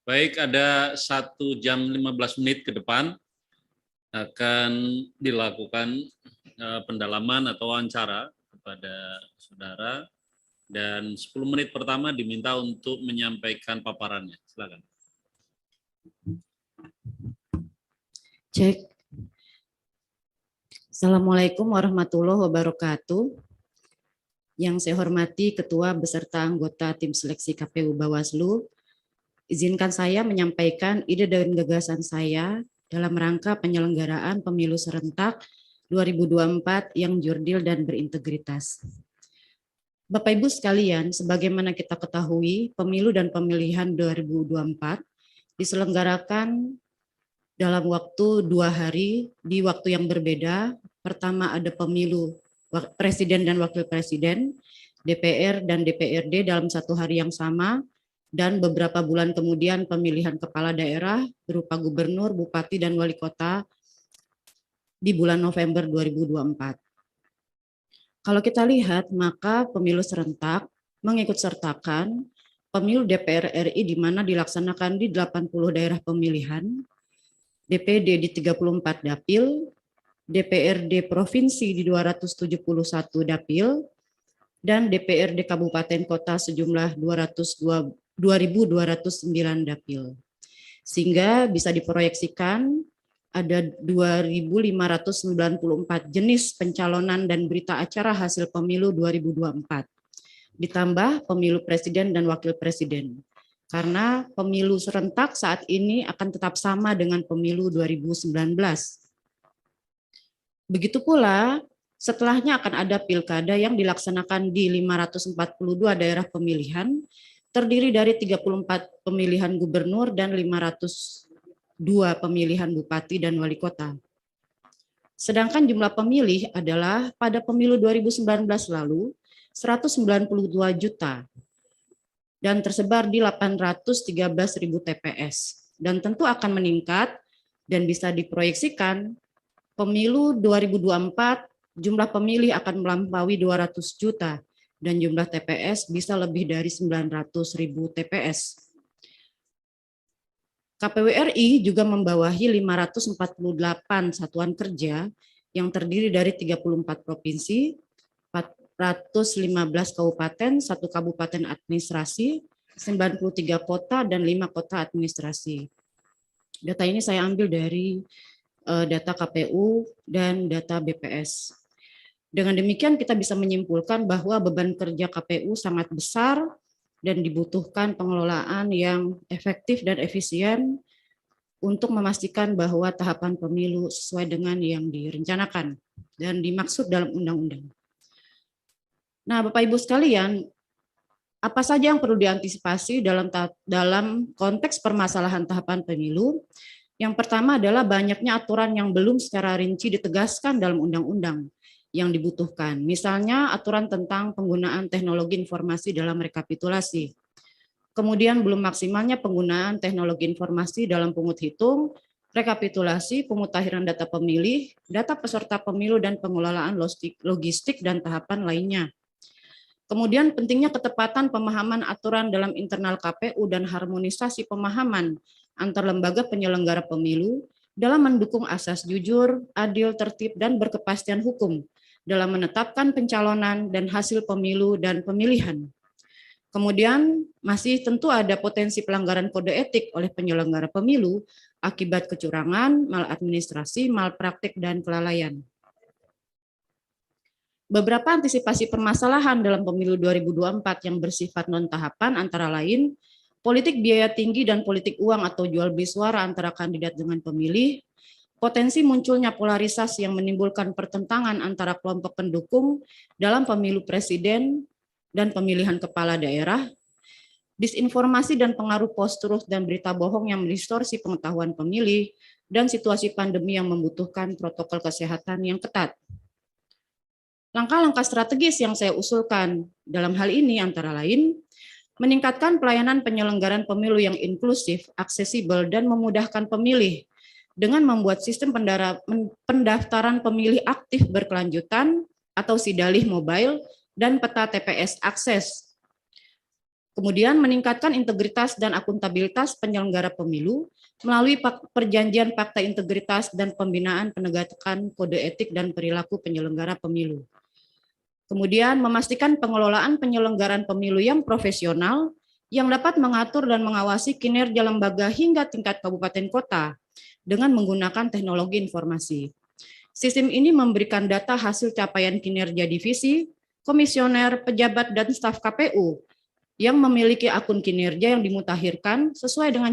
Baik, ada 1 jam 15 menit ke depan akan dilakukan pendalaman atau wawancara kepada saudara, dan 10 menit pertama diminta untuk menyampaikan paparannya. Silakan. Cek. Assalamualaikum warahmatullahi wabarakatuh. Yang saya hormati Ketua beserta anggota Tim Seleksi KPU Bawaslu, izinkan saya menyampaikan ide dan gagasan saya dalam rangka penyelenggaraan pemilu serentak 2024 yang jurdil dan berintegritas. Bapak Ibu sekalian, sebagaimana kita ketahui, pemilu dan pemilihan 2024 diselenggarakan dalam waktu 2 hari di waktu yang berbeda. Pertama ada pemilu presiden dan wakil presiden, DPR dan DPRD dalam 1 hari yang sama, dan beberapa bulan kemudian pemilihan kepala daerah berupa gubernur, bupati, dan wali kota di bulan November 2024. Kalau kita lihat, maka pemilu serentak mengikut sertakan pemilu DPR RI di mana dilaksanakan di 80 daerah pemilihan, DPD di 34 dapil, DPRD provinsi di 271 dapil, dan DPRD kabupaten kota sejumlah 2.209 dapil. Sehingga bisa diproyeksikan ada 2.594 jenis pencalonan dan berita acara hasil pemilu 2024. Ditambah pemilu presiden dan wakil presiden. Karena pemilu serentak saat ini akan tetap sama dengan pemilu 2019. Begitu pula setelahnya akan ada pilkada yang dilaksanakan di 542 daerah pemilihan, terdiri dari 34 pemilihan gubernur dan 502 pemilihan bupati dan wali kota. Sedangkan jumlah pemilih adalah pada pemilu 2019 lalu 192 juta dan tersebar di 813.000 TPS. Dan tentu akan meningkat dan bisa diproyeksikan pemilu 2024 jumlah pemilih akan melampaui 200 juta dan jumlah TPS bisa lebih dari 900.000 TPS. KPU RI juga membawahi 548 satuan kerja yang terdiri dari 34 provinsi, 415 kabupaten, 1 kabupaten administrasi, 93 kota, dan 5 kota administrasi. Data ini saya ambil dari data KPU dan data BPS. Dengan demikian kita bisa menyimpulkan bahwa beban kerja KPU sangat besar dan dibutuhkan pengelolaan yang efektif dan efisien untuk memastikan bahwa tahapan pemilu sesuai dengan yang direncanakan dan dimaksud dalam undang-undang. Nah, Bapak Ibu sekalian, apa saja yang perlu diantisipasi dalam konteks permasalahan tahapan pemilu? Yang pertama adalah banyaknya aturan yang belum secara rinci ditegaskan dalam undang-undang yang dibutuhkan. Misalnya aturan tentang penggunaan teknologi informasi dalam rekapitulasi. Kemudian belum maksimalnya penggunaan teknologi informasi dalam pungut hitung, rekapitulasi, pemutakhiran data pemilih, data peserta pemilu, dan pengelolaan logistik dan tahapan lainnya. Kemudian pentingnya ketepatan pemahaman aturan dalam internal KPU dan harmonisasi pemahaman antar lembaga penyelenggara pemilu dalam mendukung asas jujur, adil, tertib, dan berkepastian hukum dalam menetapkan pencalonan dan hasil pemilu dan pemilihan. Kemudian masih tentu ada potensi pelanggaran kode etik oleh penyelenggara pemilu akibat kecurangan, maladministrasi, malpraktik, dan kelalaian. Beberapa antisipasi permasalahan dalam pemilu 2024 yang bersifat non-tahapan antara lain politik biaya tinggi dan politik uang atau jual beli suara antara kandidat dengan pemilih, potensi munculnya polarisasi yang menimbulkan pertentangan antara kelompok pendukung dalam pemilu presiden dan pemilihan kepala daerah, disinformasi dan pengaruh post-truth dan berita bohong yang mendistorsi pengetahuan pemilih, dan situasi pandemi yang membutuhkan protokol kesehatan yang ketat. Langkah-langkah strategis yang saya usulkan dalam hal ini antara lain, meningkatkan pelayanan penyelenggaraan pemilu yang inklusif, aksesibel, dan memudahkan pemilih dengan membuat sistem pendaftaran pemilih aktif berkelanjutan atau sidalih mobile dan peta TPS akses. Kemudian meningkatkan integritas dan akuntabilitas penyelenggara pemilu melalui perjanjian fakta integritas dan pembinaan penegakan kode etik dan perilaku penyelenggara pemilu. Kemudian memastikan pengelolaan penyelenggaraan pemilu yang profesional yang dapat mengatur dan mengawasi kinerja lembaga hingga tingkat kabupaten kota dengan menggunakan teknologi informasi. Sistem ini memberikan data hasil capaian kinerja divisi, komisioner, pejabat, dan staf KPU yang memiliki akun kinerja yang dimutakhirkan sesuai dengan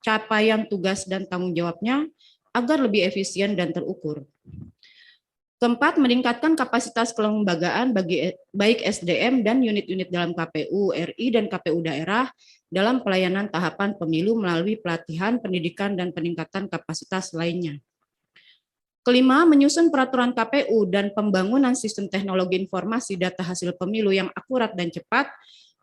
capaian tugas dan tanggung jawabnya agar lebih efisien dan terukur. Keempat, meningkatkan kapasitas kelembagaan bagi baik SDM dan unit-unit dalam KPU RI dan KPU daerah dalam pelayanan tahapan pemilu melalui pelatihan, pendidikan, dan peningkatan kapasitas lainnya. Kelima, menyusun peraturan KPU dan pembangunan sistem teknologi informasi data hasil pemilu yang akurat dan cepat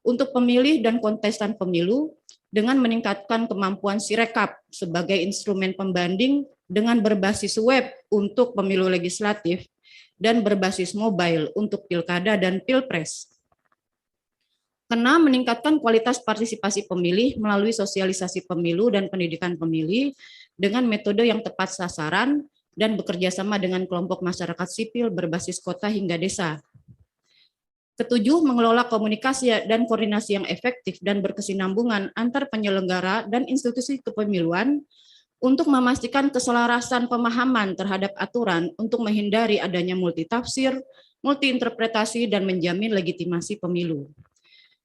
untuk pemilih dan kontestan pemilu dengan meningkatkan kemampuan Sirekap sebagai instrumen pembanding dengan berbasis web untuk pemilu legislatif dan berbasis mobile untuk pilkada dan pilpres. Keenam, meningkatkan kualitas partisipasi pemilih melalui sosialisasi pemilu dan pendidikan pemilih dengan metode yang tepat sasaran dan bekerja sama dengan kelompok masyarakat sipil berbasis kota hingga desa. Ketujuh, mengelola komunikasi dan koordinasi yang efektif dan berkesinambungan antar penyelenggara dan institusi kepemiluan untuk memastikan keselarasan pemahaman terhadap aturan untuk menghindari adanya multitafsir, multiinterpretasi, dan menjamin legitimasi pemilu.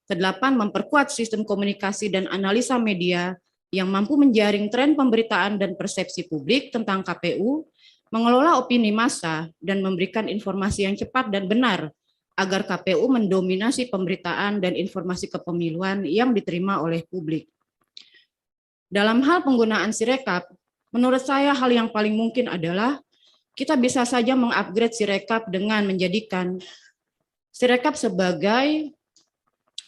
Kedelapan, memperkuat sistem komunikasi dan analisa media yang mampu menjaring tren pemberitaan dan persepsi publik tentang KPU, mengelola opini massa, dan memberikan informasi yang cepat dan benar agar KPU mendominasi pemberitaan dan informasi kepemiluan yang diterima oleh publik. Dalam hal penggunaan Sirekap, menurut saya hal yang paling mungkin adalah kita bisa saja mengupgrade Sirekap dengan menjadikan Sirekap sebagai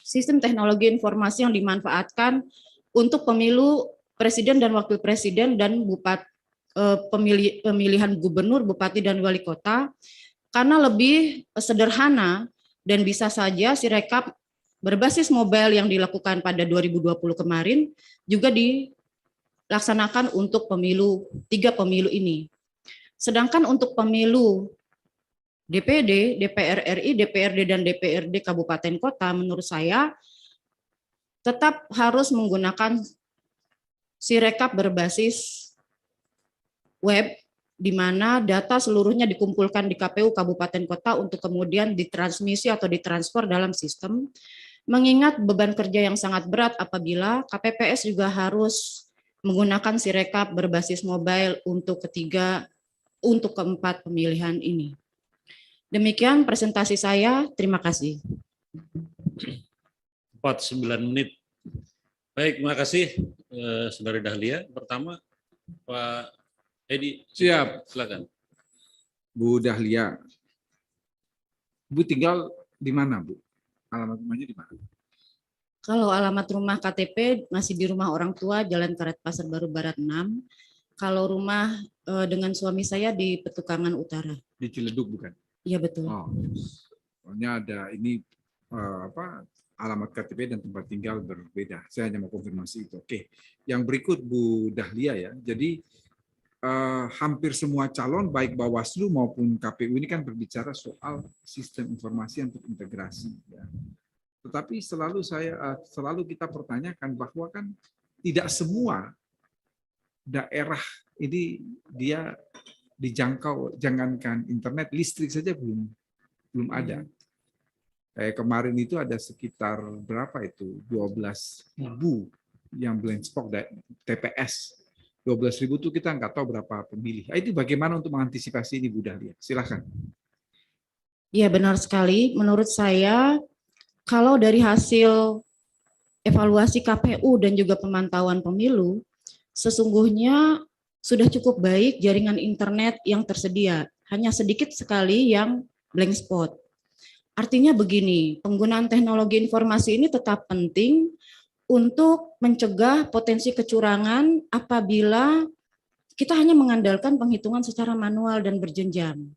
sistem teknologi informasi yang dimanfaatkan untuk pemilu presiden dan wakil presiden dan pemilihan gubernur, bupati, dan wali kota, karena lebih sederhana dan bisa saja Sirekap berbasis mobile yang dilakukan pada 2020 kemarin juga dilaksanakan untuk pemilu 3 pemilu ini. Sedangkan untuk pemilu DPD, DPR RI, DPRD, dan DPRD kabupaten kota menurut saya tetap harus menggunakan Sirekap berbasis web di mana data seluruhnya dikumpulkan di KPU kabupaten kota untuk kemudian ditransmisi atau ditransfer dalam sistem, mengingat beban kerja yang sangat berat apabila KPPS juga harus menggunakan Sirekap berbasis mobile untuk keempat pemilihan ini. Demikian presentasi saya, terima kasih. 49 menit. Baik, terima kasih Saudari Dahlia. Pertama, Pak Edi, siap. silakan. Bu Dahlia, Bu tinggal di mana, Bu? Alamat rumahnya di mana? Kalau alamat rumah KTP masih di rumah orang tua, Jalan Karet Pasar Baru Barat 6. Kalau rumah dengan suami saya di Petukangan Utara. Di Ciledug bukan? Iya betul. Oh, soalnya ada ini alamat KTP dan tempat tinggal berbeda. Saya hanya mau konfirmasi itu. Oke, yang berikut Bu Dahlia ya. Jadi hampir semua calon baik Bawaslu maupun KPU ini kan berbicara soal sistem informasi untuk integrasi. Ya. Tetapi selalu kita pertanyakan bahwa kan tidak semua daerah ini dia dijangkau, jangankan internet, listrik saja belum ada. Kayak kemarin itu ada sekitar berapa itu 12.000 yang blind spot TPS. 12.000 itu kita nggak tahu berapa pemilih. Itu bagaimana untuk mengantisipasi ini Bu Dahlia? Silakan. Iya benar sekali. Menurut saya kalau dari hasil evaluasi KPU dan juga pemantauan pemilu, sesungguhnya sudah cukup baik jaringan internet yang tersedia. Hanya sedikit sekali yang blank spot. Artinya begini, penggunaan teknologi informasi ini tetap penting untuk mencegah potensi kecurangan apabila kita hanya mengandalkan penghitungan secara manual dan berjenjang.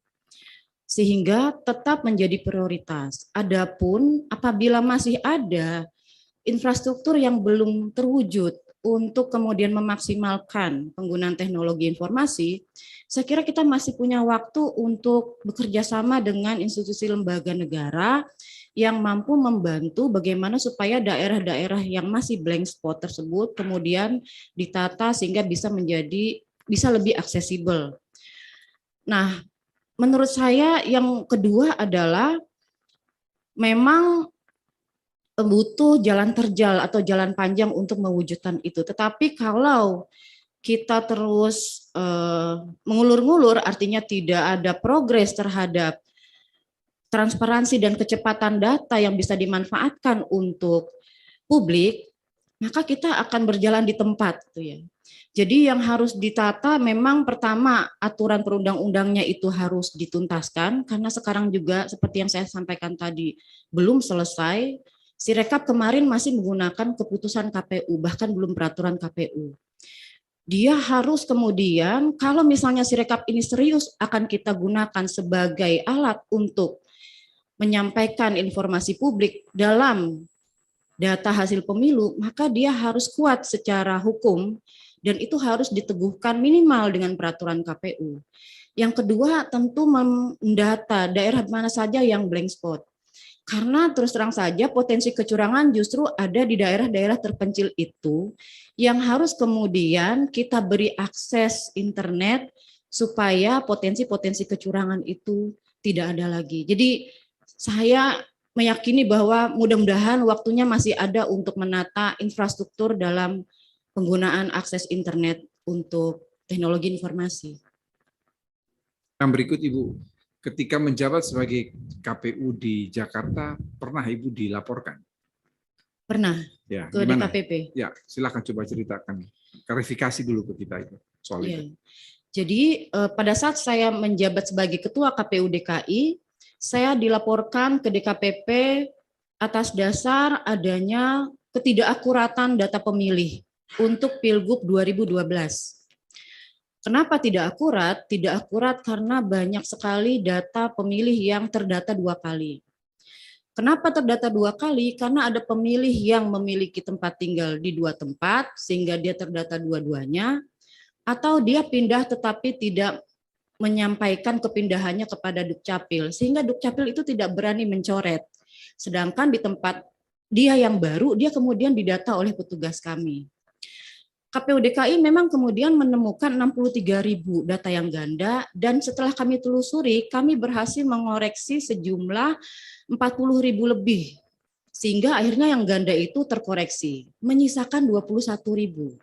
Sehingga tetap menjadi prioritas. Adapun apabila masih ada infrastruktur yang belum terwujud untuk kemudian memaksimalkan penggunaan teknologi informasi, saya kira kita masih punya waktu untuk bekerja sama dengan institusi lembaga negara yang mampu membantu bagaimana supaya daerah-daerah yang masih blank spot tersebut kemudian ditata sehingga bisa lebih aksesibel. Nah, menurut saya yang kedua adalah memang butuh jalan terjal atau jalan panjang untuk mewujudkan itu. Tetapi kalau kita terus mengulur-ngulur, artinya tidak ada progres terhadap transparansi dan kecepatan data yang bisa dimanfaatkan untuk publik, maka kita akan berjalan di tempat, gitu ya. Jadi yang harus ditata memang pertama aturan perundang-undangnya itu harus dituntaskan, karena sekarang juga seperti yang saya sampaikan tadi belum selesai. Sirekap kemarin masih menggunakan keputusan KPU, bahkan belum peraturan KPU. Dia harus kemudian, kalau misalnya Sirekap ini serius akan kita gunakan sebagai alat untuk menyampaikan informasi publik dalam data hasil pemilu, maka dia harus kuat secara hukum dan itu harus diteguhkan minimal dengan peraturan KPU. Yang kedua tentu mendata daerah mana saja yang blank spot. Karena terus terang saja potensi kecurangan justru ada di daerah-daerah terpencil itu yang harus kemudian kita beri akses internet supaya potensi-potensi kecurangan itu tidak ada lagi. Jadi saya meyakini bahwa mudah-mudahan waktunya masih ada untuk menata infrastruktur dalam penggunaan akses internet untuk teknologi informasi. Yang berikut Ibu, ketika menjabat sebagai KPU di Jakarta, pernah Ibu dilaporkan? Pernah Ya, ke gimana? DKPP. Ya, silakan coba ceritakan. Klarifikasi dulu ke kita itu soal itu. Jadi pada saat saya menjabat sebagai Ketua KPU DKI, saya dilaporkan ke DKPP atas dasar adanya ketidakakuratan data pemilih untuk Pilgub 2012. Kenapa tidak akurat? Tidak akurat karena banyak sekali data pemilih yang terdata 2 kali. Kenapa terdata 2 kali? Karena ada pemilih yang memiliki tempat tinggal di 2 tempat, sehingga dia terdata dua-duanya, atau dia pindah tetapi tidak menyampaikan kepindahannya kepada Dukcapil, sehingga Dukcapil itu tidak berani mencoret. Sedangkan di tempat dia yang baru, dia kemudian didata oleh petugas kami. KPU DKI memang kemudian menemukan 63.000 data yang ganda, dan setelah kami telusuri, kami berhasil mengoreksi sejumlah 40.000 lebih, sehingga akhirnya yang ganda itu terkoreksi, menyisakan 21.000.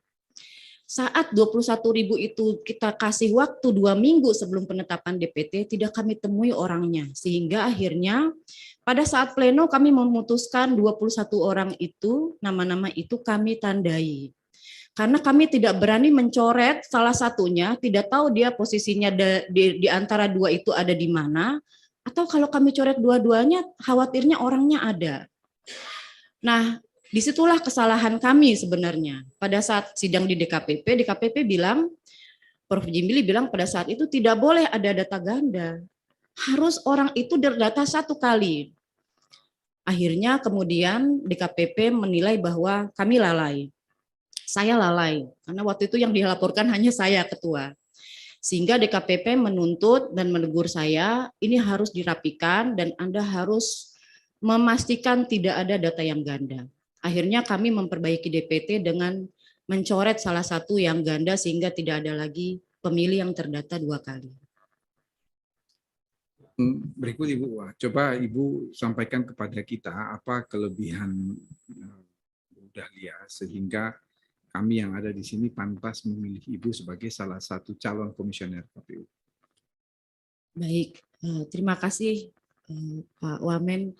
Saat 21.000 itu kita kasih waktu 2 minggu sebelum penetapan DPT, tidak kami temui orangnya, sehingga akhirnya pada saat pleno kami memutuskan 21 orang itu, nama-nama itu kami tandai. Karena kami tidak berani mencoret salah satunya, tidak tahu dia posisinya di antara 2 itu ada di mana, atau kalau kami coret dua-duanya, khawatirnya orangnya ada. Nah, disitulah kesalahan kami sebenarnya. Pada saat sidang di DKPP bilang, Prof. Jimili bilang pada saat itu tidak boleh ada data ganda. Harus orang itu terdata 1 kali. Akhirnya kemudian DKPP menilai bahwa kami lalai. Saya lalai, karena waktu itu yang dilaporkan hanya saya ketua. Sehingga DKPP menuntut dan menegur saya, ini harus dirapikan dan Anda harus memastikan tidak ada data yang ganda. Akhirnya kami memperbaiki DPT dengan mencoret salah satu yang ganda sehingga tidak ada lagi pemilih yang terdata 2 kali. Berikut Ibu, coba Ibu sampaikan kepada kita apa kelebihan Bu Dahlia sehingga kami yang ada di sini pantas memilih Ibu sebagai salah satu calon komisioner KPU. Baik, terima kasih Pak Wamen.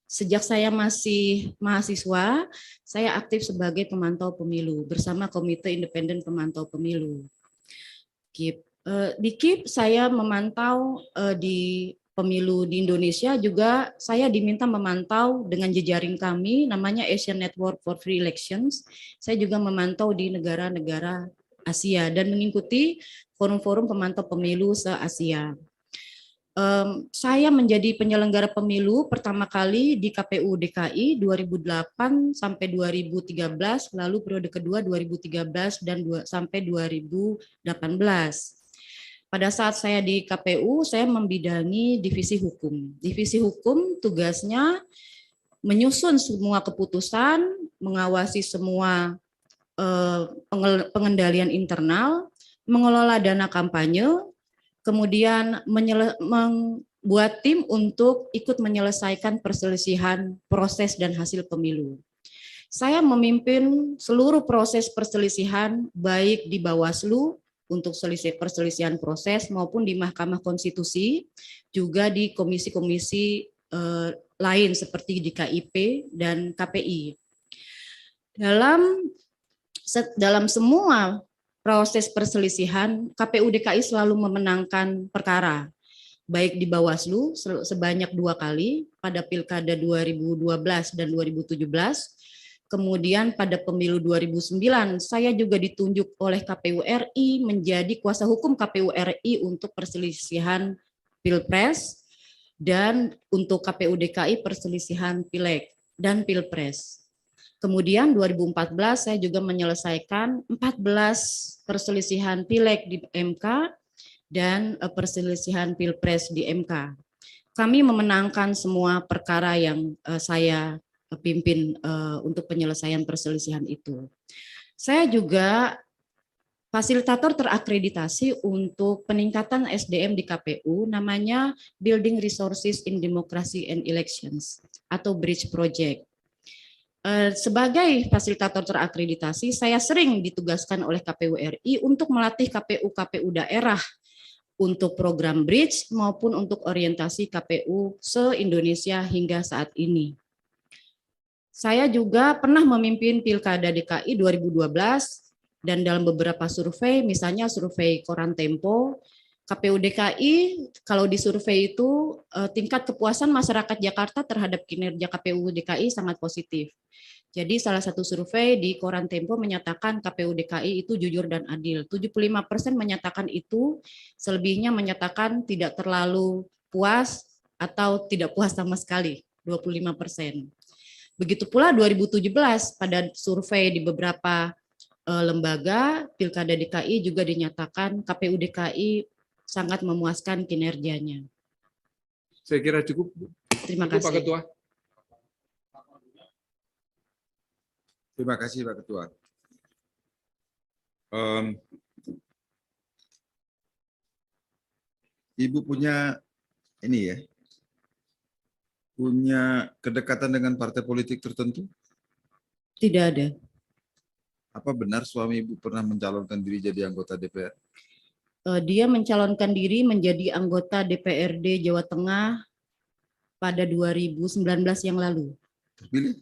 Sejak saya masih mahasiswa, saya aktif sebagai pemantau pemilu bersama Komite Independen Pemantau Pemilu. KIP. Di KIP saya memantau di pemilu di Indonesia, juga saya diminta memantau dengan jejaring kami namanya Asian Network for Free Elections. Saya juga memantau di negara-negara Asia dan mengikuti forum-forum pemantau pemilu se-Asia. Saya menjadi penyelenggara pemilu pertama kali di KPU DKI 2008 sampai 2013, lalu periode kedua 2013 dan sampai 2018. Pada saat saya di KPU, saya membidangi divisi hukum. Divisi hukum tugasnya menyusun semua keputusan, mengawasi semua pengendalian internal, mengelola dana kampanye, kemudian membuat tim untuk ikut menyelesaikan perselisihan proses dan hasil pemilu. Saya memimpin seluruh proses perselisihan baik di Bawaslu untuk perselisihan proses maupun di Mahkamah Konstitusi, juga di komisi-komisi lain seperti di KIP dan KPI. Dalam semua proses perselisihan, KPU DKI selalu memenangkan perkara, baik di Bawaslu sebanyak 2 kali pada Pilkada 2012 dan 2017, kemudian pada pemilu 2009 saya juga ditunjuk oleh KPU RI menjadi kuasa hukum KPU RI untuk perselisihan Pilpres, dan untuk KPU DKI perselisihan Pileg dan Pilpres. Kemudian 2014 saya juga menyelesaikan 14 perselisihan Pileg di MK dan perselisihan Pilpres di MK. Kami memenangkan semua perkara yang saya pimpin untuk penyelesaian perselisihan itu. Saya juga fasilitator terakreditasi untuk peningkatan SDM di KPU, namanya Building Resources in Democracy and Elections atau Bridge Project. Sebagai fasilitator terakreditasi, saya sering ditugaskan oleh KPU RI untuk melatih KPU-KPU daerah untuk program Bridge maupun untuk orientasi KPU se-Indonesia hingga saat ini. Saya juga pernah memimpin Pilkada DKI 2012 dan dalam beberapa survei, misalnya survei Koran Tempo, KPU DKI kalau di survei itu tingkat kepuasan masyarakat Jakarta terhadap kinerja KPU DKI sangat positif. Jadi salah satu survei di Koran Tempo menyatakan KPU DKI itu jujur dan adil. 75% menyatakan itu, selebihnya menyatakan tidak terlalu puas atau tidak puas sama sekali, 25%. Begitu pula 2017 pada survei di beberapa lembaga Pilkada DKI juga dinyatakan KPU DKI sangat memuaskan kinerjanya. Saya kira cukup. Terima Cukup, kasih. Pak Ketua. Terima kasih, Pak Ketua. Ibu punya ini ya, punya kedekatan dengan partai politik tertentu? Tidak ada. Apa benar suami Ibu pernah mencalonkan diri jadi anggota DPR? Dia mencalonkan diri menjadi anggota DPRD Jawa Tengah pada 2019 yang lalu. Terpilih?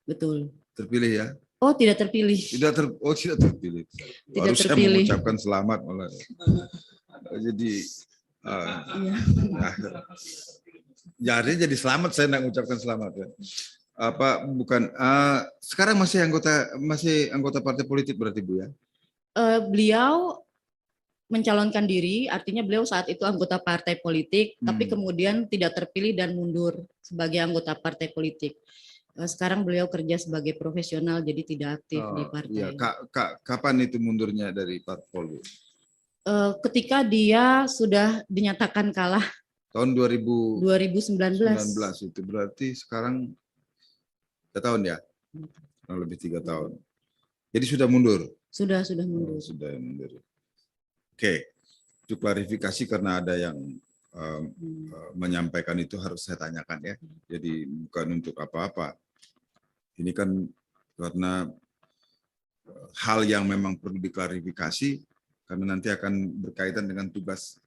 Betul. Terpilih ya? Oh, tidak terpilih. Tidak terpilih. Tidak Harus saya terpilih. mengucapkan selamat malah. Jadi jadi selamat, saya tidak mengucapkan selamat ya. Apa bukan sekarang masih anggota partai politik berarti Bu ya? Beliau mencalonkan diri, artinya beliau saat itu anggota partai politik, tapi kemudian tidak terpilih dan mundur sebagai anggota partai politik. Sekarang beliau kerja sebagai profesional, jadi tidak aktif di partai. Iya. Kapan itu mundurnya dari parpol, Bu? Ketika dia sudah dinyatakan kalah. Tahun 2019 itu berarti sekarang 3 tahun ya? Kurang lebih 3 tahun. Jadi sudah mundur? Sudah mundur. Sudah mundur. Oke, itu klarifikasi karena ada yang menyampaikan itu harus saya tanyakan ya. Jadi bukan untuk apa-apa. Ini kan karena hal yang memang perlu diklarifikasi karena nanti akan berkaitan dengan tugas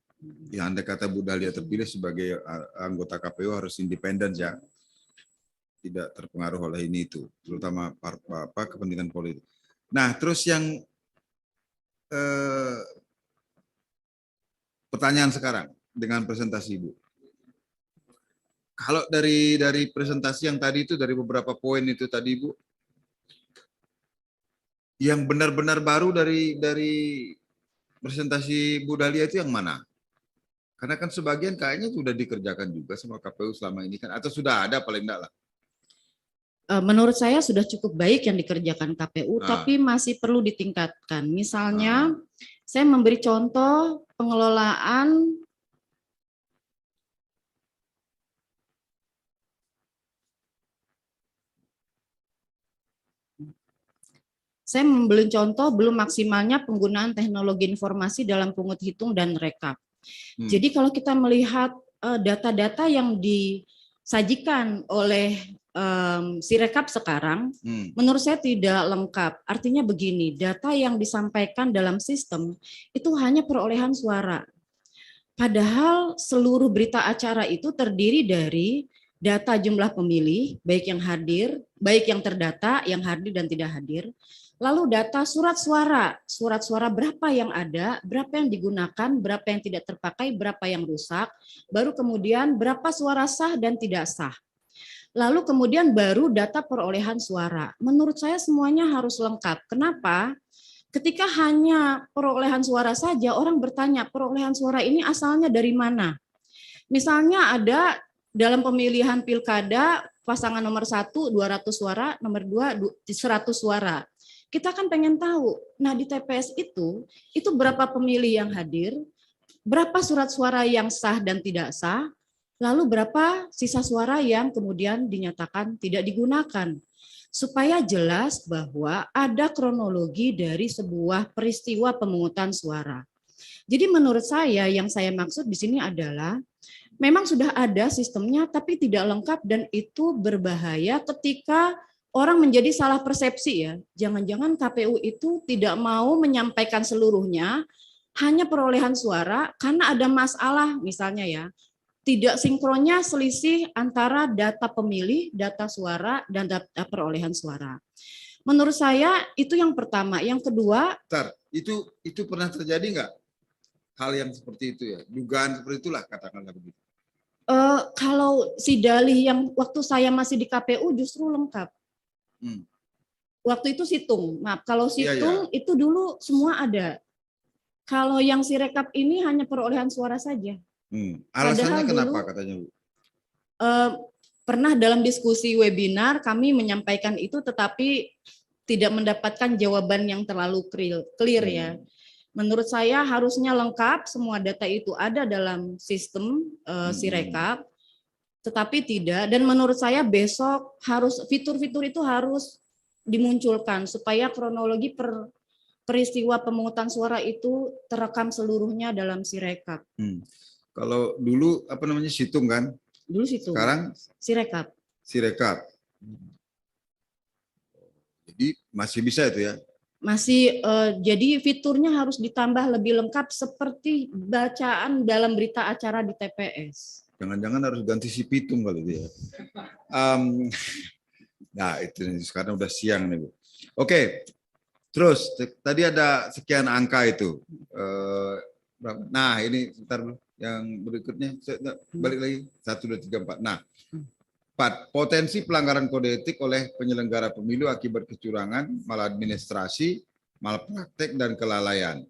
yang Anda kata Bu Dahlia terpilih sebagai anggota KPU harus independen ya. Tidak terpengaruh oleh ini itu, terutama kepentingan politik. Nah, terus yang pertanyaan sekarang dengan presentasi Ibu. Kalau dari presentasi yang tadi itu, dari beberapa poin itu tadi Ibu, yang benar-benar baru dari presentasi Bu Dahlia itu yang mana? Karena kan sebagian kayaknya sudah dikerjakan juga sama KPU selama ini kan, atau sudah ada paling enggak lah. Menurut saya sudah cukup baik yang dikerjakan KPU, tapi masih perlu ditingkatkan. Misalnya, saya memberi contoh pengelolaan belum maksimalnya penggunaan teknologi informasi dalam pungut hitung dan rekap. Jadi kalau kita melihat data-data yang disajikan oleh Sirekap sekarang, menurut saya tidak lengkap. Artinya begini, data yang disampaikan dalam sistem itu hanya perolehan suara. Padahal seluruh berita acara itu terdiri dari data jumlah pemilih, baik yang hadir, baik yang terdata, yang hadir dan tidak hadir. Lalu data surat suara berapa yang ada, berapa yang digunakan, berapa yang tidak terpakai, berapa yang rusak, baru kemudian berapa suara sah dan tidak sah. Lalu kemudian baru data perolehan suara. Menurut saya semuanya harus lengkap. Kenapa? Ketika hanya perolehan suara saja, orang bertanya, perolehan suara ini asalnya dari mana? Misalnya ada dalam pemilihan pilkada, pasangan nomor 1 200 suara, nomor 2 100 suara. Kita kan pengen tahu, nah di TPS itu berapa pemilih yang hadir, berapa surat suara yang sah dan tidak sah, lalu berapa sisa suara yang kemudian dinyatakan tidak digunakan. Supaya jelas bahwa ada kronologi dari sebuah peristiwa pemungutan suara. Jadi menurut saya yang saya maksud di sini adalah memang sudah ada sistemnya tapi tidak lengkap dan itu berbahaya ketika orang menjadi salah persepsi ya. Jangan-jangan KPU itu tidak mau menyampaikan seluruhnya, hanya perolehan suara karena ada masalah misalnya ya. Tidak sinkronnya selisih antara data pemilih, data suara, dan data perolehan suara. Menurut saya itu yang pertama. Yang kedua, itu pernah terjadi nggak hal yang seperti itu ya? Dugaan seperti itulah katakanlah begitu. Kalau si dalih yang waktu saya masih di KPU justru lengkap. Waktu itu situng. Maaf, kalau situng itu dulu semua ada. Kalau yang Sirekap ini hanya perolehan suara saja. Alasannya kenapa dulu, katanya Bu? Pernah dalam diskusi webinar kami menyampaikan itu tetapi tidak mendapatkan jawaban yang terlalu clear ya. Menurut saya harusnya lengkap, semua data itu ada dalam sistem Sirekap, tetapi tidak. Dan menurut saya besok harus fitur-fitur itu harus dimunculkan supaya kronologi peristiwa pemungutan suara itu terekam seluruhnya dalam Sirekap. Kalau dulu apa namanya situng kan? Dulu situng. Sekarang Sirekap. Sirekap. Jadi masih bisa itu ya? Masih, jadi fiturnya harus ditambah lebih lengkap seperti bacaan dalam berita acara di TPS. Jangan-jangan harus ganti si pitung kali itu ya. Nah itu sekarang udah siang nih Bu. Oke, terus tadi ada sekian angka itu. Nah ini sebentar dulu. Yang berikutnya, balik lagi, 1, 2, 3, 4. Nah, 4. Potensi pelanggaran kode etik oleh penyelenggara pemilu akibat kecurangan, maladministrasi, malpraktek, dan kelalaian.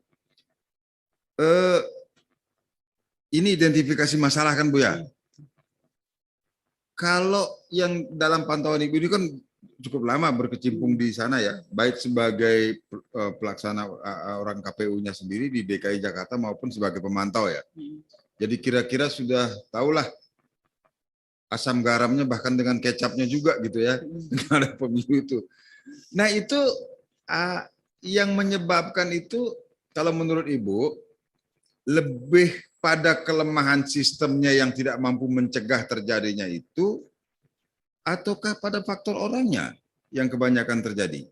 Ini identifikasi masalah kan Bu ya? Kalau yang dalam pantauan Ibu ini kan cukup lama berkecimpung di sana ya, baik sebagai pelaksana orang KPU-nya sendiri di DKI Jakarta maupun sebagai pemantau ya. Jadi kira-kira sudah tahulah asam garamnya bahkan dengan kecapnya juga gitu ya, ada pemilu itu. Nah itu yang menyebabkan itu kalau menurut Ibu lebih pada kelemahan sistemnya yang tidak mampu mencegah terjadinya itu, ataukah pada faktor orangnya yang kebanyakan terjadi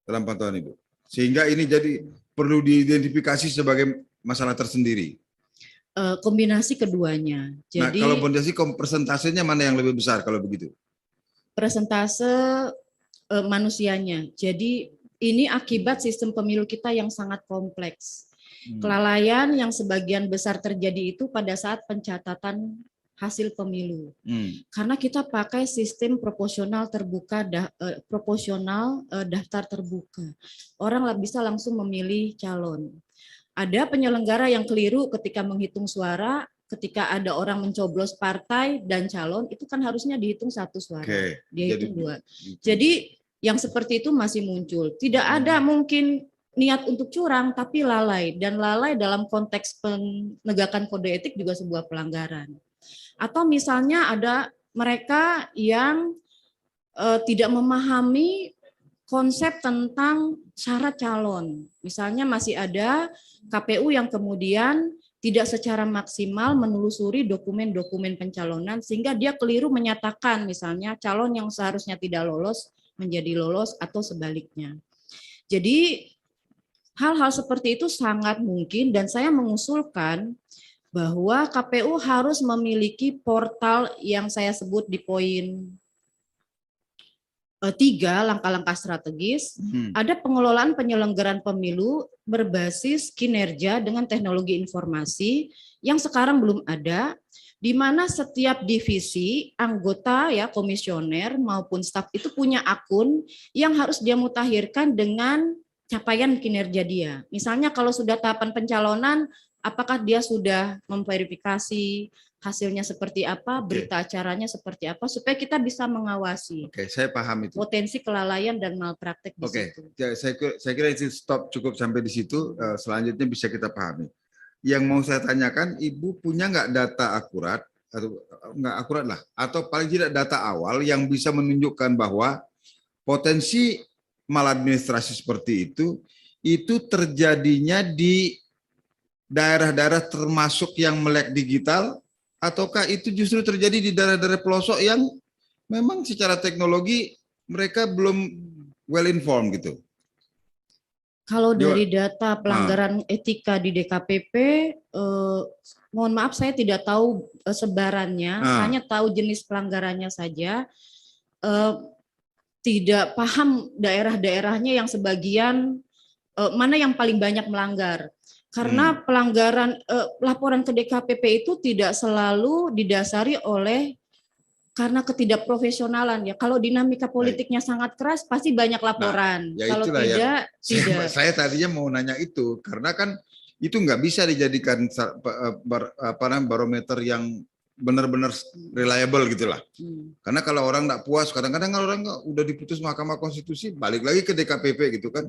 dalam pantauan Ibu? Sehingga ini jadi perlu diidentifikasi sebagai masalah tersendiri. Kombinasi keduanya. Jadi, nah, kalau persentasenya mana yang lebih besar kalau begitu? Persentase manusianya. Jadi ini akibat sistem pemilu kita yang sangat kompleks. Kelalaian yang sebagian besar terjadi itu pada saat pencatatan hasil pemilu. Karena kita pakai sistem proporsional terbuka, daftar terbuka. Orang bisa langsung memilih calon. ada penyelenggara yang keliru ketika menghitung suara, ketika ada orang mencoblos partai dan calon, itu kan harusnya dihitung satu suara. Oke. Dia hitung 2. Jadi yang seperti itu masih muncul. Tidak ada mungkin niat untuk curang, tapi lalai. Dan lalai dalam konteks penegakan kode etik juga sebuah pelanggaran. Atau misalnya ada mereka yang tidak memahami konsep tentang syarat calon. Misalnya masih ada KPU yang kemudian tidak secara maksimal menelusuri dokumen-dokumen pencalonan sehingga dia keliru menyatakan misalnya calon yang seharusnya tidak lolos menjadi lolos atau sebaliknya. Jadi hal-hal seperti itu sangat mungkin dan saya mengusulkan bahwa KPU harus memiliki portal yang saya sebut di poin 3, langkah-langkah strategis. Ada pengelolaan penyelenggaraan pemilu berbasis kinerja dengan teknologi informasi yang sekarang belum ada, di mana setiap divisi, anggota ya, komisioner maupun staf itu punya akun yang harus dia mutakhirkan dengan capaian kinerja dia. Misalnya kalau sudah tahapan pencalonan, apakah dia sudah memverifikasi hasilnya seperti apa, berita acaranya seperti apa, supaya kita bisa mengawasi. Oke, saya paham itu. Potensi kelalaian dan malpraktek di situ. Oke, saya kira itu stop cukup sampai di situ. Selanjutnya bisa kita pahami. Yang mau saya tanyakan, Ibu punya nggak data akurat atau nggak akurat lah, atau paling tidak data awal yang bisa menunjukkan bahwa potensi maladministrasi seperti itu terjadinya di daerah-daerah termasuk yang melek digital, ataukah itu justru terjadi di daerah-daerah pelosok yang memang secara teknologi mereka belum well informed gitu? Kalau dari data pelanggaran etika di DKPP, mohon maaf saya tidak tahu sebarannya, hanya tahu jenis pelanggarannya saja. Tidak paham daerah-daerahnya yang sebagian mana yang paling banyak melanggar. Karena pelanggaran laporan ke DKPP itu tidak selalu didasari oleh karena ketidakprofesionalan ya. Kalau dinamika politiknya sangat keras, pasti banyak laporan. Nah, ya kalau tidak, tidak. Saya tadinya mau nanya itu, karena kan itu nggak bisa dijadikan barometer yang benar-benar reliable gitulah. Karena kalau orang nggak puas, kadang-kadang orang udah diputus Mahkamah Konstitusi, balik lagi ke DKPP gitu kan.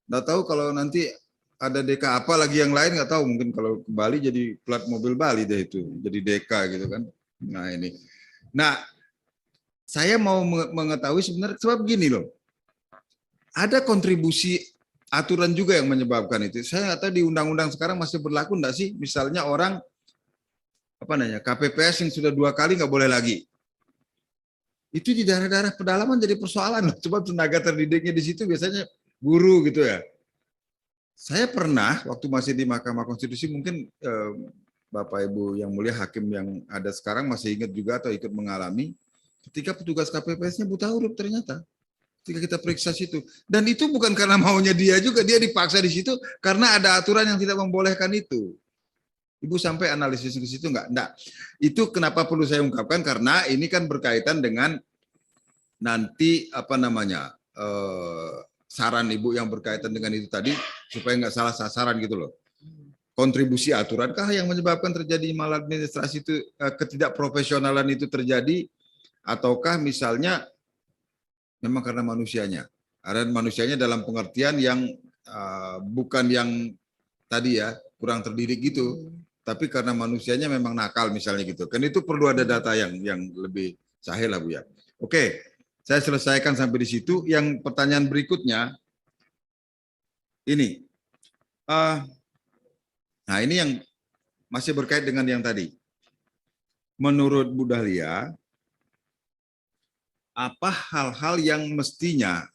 Nggak tahu kalau nanti ada DK apa lagi yang lain, nggak tahu, mungkin kalau ke Bali jadi plat mobil Bali deh itu, jadi DK gitu kan. Nah ini. Nah, saya mau mengetahui sebenarnya sebab gini loh, ada kontribusi aturan juga yang menyebabkan itu. Saya nggak tahu di undang-undang sekarang masih berlaku enggak sih, misalnya orang KPPS yang sudah 2 kali nggak boleh lagi. Itu di daerah-daerah pedalaman jadi persoalan loh. Coba tenaga terdidiknya di situ biasanya guru gitu ya. Saya pernah waktu masih di Mahkamah Konstitusi, mungkin Bapak Ibu yang mulia hakim yang ada sekarang masih ingat juga atau ikut mengalami, ketika petugas KPPS-nya buta huruf ternyata. Ketika kita periksa situ. Dan itu bukan karena maunya dia juga, dia dipaksa di situ karena ada aturan yang tidak membolehkan itu. Ibu sampai analisis ke situ enggak? Enggak. Itu kenapa perlu saya ungkapkan, karena ini kan berkaitan dengan nanti saran Ibu yang berkaitan dengan itu tadi, supaya enggak salah sasaran gitu loh. Kontribusi aturankah yang menyebabkan terjadi maladministrasi itu, ketidakprofesionalan itu terjadi, ataukah misalnya memang karena manusianya? Ada manusianya dalam pengertian yang bukan yang tadi ya, kurang terdidik gitu, tapi karena manusianya memang nakal misalnya gitu. Kan itu perlu ada data yang lebih sahih lah Bu ya. Oke, saya selesaikan sampai di situ. Yang pertanyaan berikutnya ini. Nah ini yang masih berkait dengan yang tadi. Menurut Bu Dahlia, apa hal-hal yang mestinya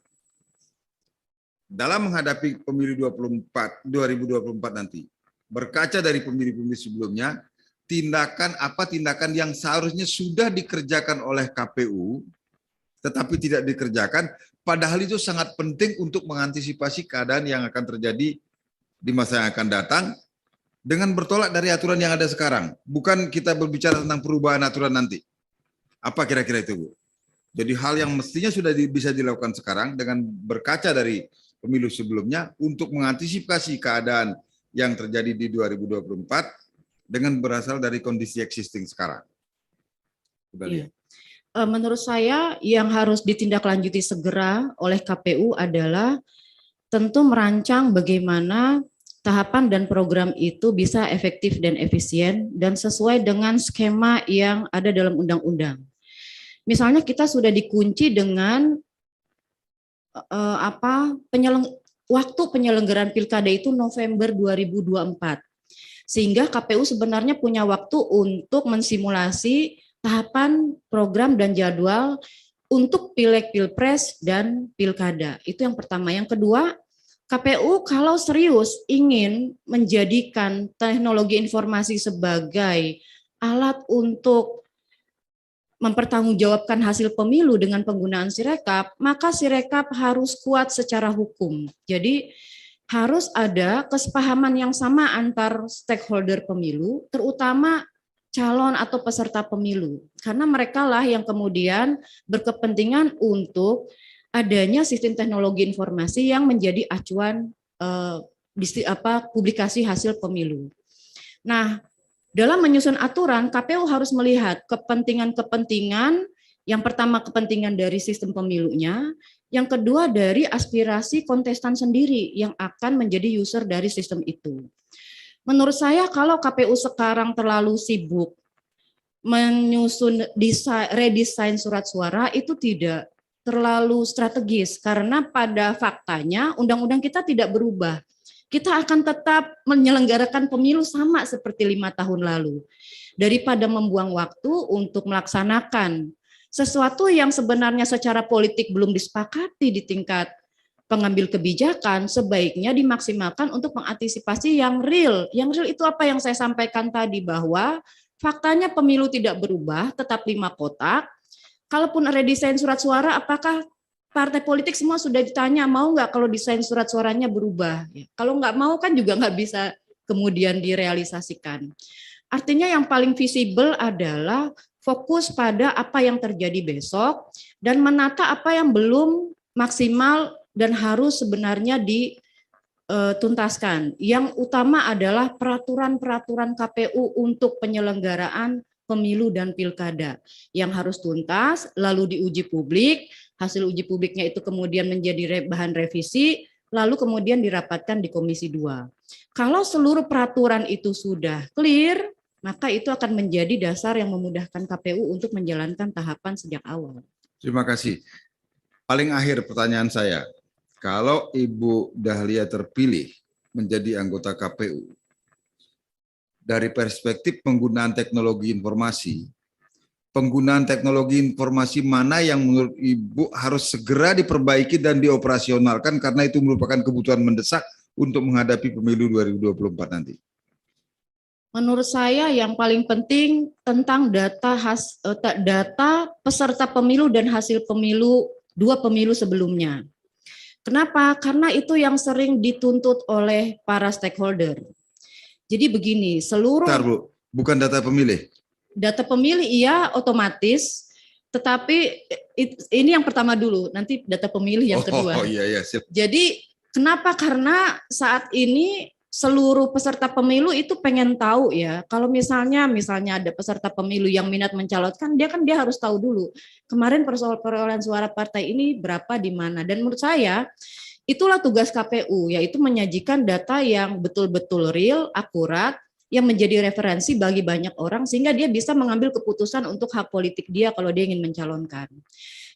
dalam menghadapi pemilu 2024 nanti, berkaca dari pemilu-pemilu sebelumnya, tindakan yang seharusnya sudah dikerjakan oleh KPU, tetapi tidak dikerjakan, padahal itu sangat penting untuk mengantisipasi keadaan yang akan terjadi di masa yang akan datang, dengan bertolak dari aturan yang ada sekarang. Bukan kita berbicara tentang perubahan aturan nanti. Apa kira-kira itu, Bu? Jadi hal yang mestinya sudah bisa dilakukan sekarang dengan berkaca dari pemilu sebelumnya untuk mengantisipasi keadaan yang terjadi di 2024 dengan berasal dari kondisi existing sekarang? Iya. Menurut saya yang harus ditindaklanjuti segera oleh KPU adalah tentu merancang bagaimana tahapan dan program itu bisa efektif dan efisien dan sesuai dengan skema yang ada dalam undang-undang. Misalnya kita sudah dikunci dengan waktu penyelenggaraan pilkada itu November 2024. Sehingga KPU sebenarnya punya waktu untuk mensimulasi tahapan, program, dan jadwal untuk pileg, pilpres, dan pilkada. Itu yang pertama. Yang kedua, KPU kalau serius ingin menjadikan teknologi informasi sebagai alat untuk mempertanggungjawabkan hasil pemilu dengan penggunaan Sirekap, maka Sirekap harus kuat secara hukum. Jadi harus ada kesepahaman yang sama antar stakeholder pemilu, terutama calon atau peserta pemilu. Karena mereka lah yang kemudian berkepentingan untuk adanya sistem teknologi informasi yang menjadi acuan publikasi hasil pemilu. Nah, dalam menyusun aturan, KPU harus melihat kepentingan-kepentingan, yang pertama kepentingan dari sistem pemilunya, yang kedua dari aspirasi kontestan sendiri yang akan menjadi user dari sistem itu. Menurut saya kalau KPU sekarang terlalu sibuk menyusun redesign surat suara itu tidak terlalu strategis karena pada faktanya undang-undang kita tidak berubah. Kita akan tetap menyelenggarakan pemilu sama seperti 5 tahun lalu. Daripada membuang waktu untuk melaksanakan sesuatu yang sebenarnya secara politik belum disepakati di tingkat pengambil kebijakan, sebaiknya dimaksimalkan untuk mengantisipasi yang real. Yang real itu apa yang saya sampaikan tadi, bahwa faktanya pemilu tidak berubah, tetap 5 kotak. Kalaupun redesign surat suara, apakah partai politik semua sudah ditanya, mau nggak kalau desain surat suaranya berubah? Kalau nggak mau kan juga nggak bisa kemudian direalisasikan. Artinya yang paling visible adalah fokus pada apa yang terjadi besok dan menata apa yang belum maksimal dan harus sebenarnya dituntaskan. Yang utama adalah peraturan-peraturan KPU untuk penyelenggaraan pemilu dan pilkada yang harus tuntas, lalu diuji publik, hasil uji publiknya itu kemudian menjadi bahan revisi, lalu kemudian dirapatkan di Komisi 2. Kalau seluruh peraturan itu sudah clear, maka itu akan menjadi dasar yang memudahkan KPU untuk menjalankan tahapan sejak awal. Terima kasih. Paling akhir pertanyaan saya, kalau Ibu Dahlia terpilih menjadi anggota KPU, dari perspektif penggunaan teknologi informasi mana yang menurut Ibu harus segera diperbaiki dan dioperasionalkan karena itu merupakan kebutuhan mendesak untuk menghadapi pemilu 2024 nanti? Menurut saya yang paling penting tentang data peserta pemilu dan hasil pemilu 2 pemilu sebelumnya. Kenapa? Karena itu yang sering dituntut oleh para stakeholder. Jadi begini, seluruh... Bentar, Bu. Bukan data pemilih? Data pemilih iya otomatis, tetapi ini yang pertama dulu, nanti data pemilih yang kedua. Oh iya, siap. Jadi kenapa? Karena saat ini seluruh peserta pemilu itu pengen tahu ya, kalau misalnya ada peserta pemilu yang minat mencalonkan, dia harus tahu dulu, kemarin perolehan suara partai ini berapa di mana. Dan menurut saya, itulah tugas KPU, yaitu menyajikan data yang betul-betul real, akurat, yang menjadi referensi bagi banyak orang, sehingga dia bisa mengambil keputusan untuk hak politik dia kalau dia ingin mencalonkan.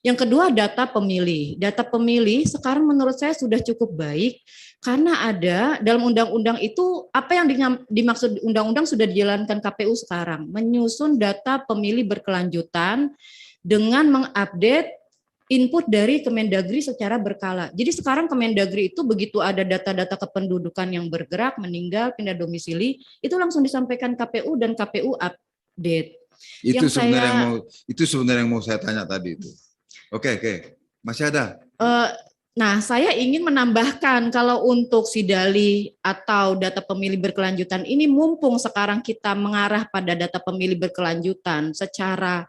Yang kedua, data pemilih. Data pemilih sekarang menurut saya sudah cukup baik, karena ada dalam undang-undang itu, apa yang dimaksud undang-undang sudah dijalankan KPU sekarang, menyusun data pemilih berkelanjutan dengan mengupdate input dari Kemendagri secara berkala. Jadi sekarang Kemendagri itu begitu ada data-data kependudukan yang bergerak, meninggal, pindah domisili, itu langsung disampaikan KPU dan KPU update. Itu sebenarnya yang mau saya tanya tadi itu. Oke. Masih ada? Nah, saya ingin menambahkan kalau untuk Sidali atau data pemilih berkelanjutan ini, mumpung sekarang kita mengarah pada data pemilih berkelanjutan secara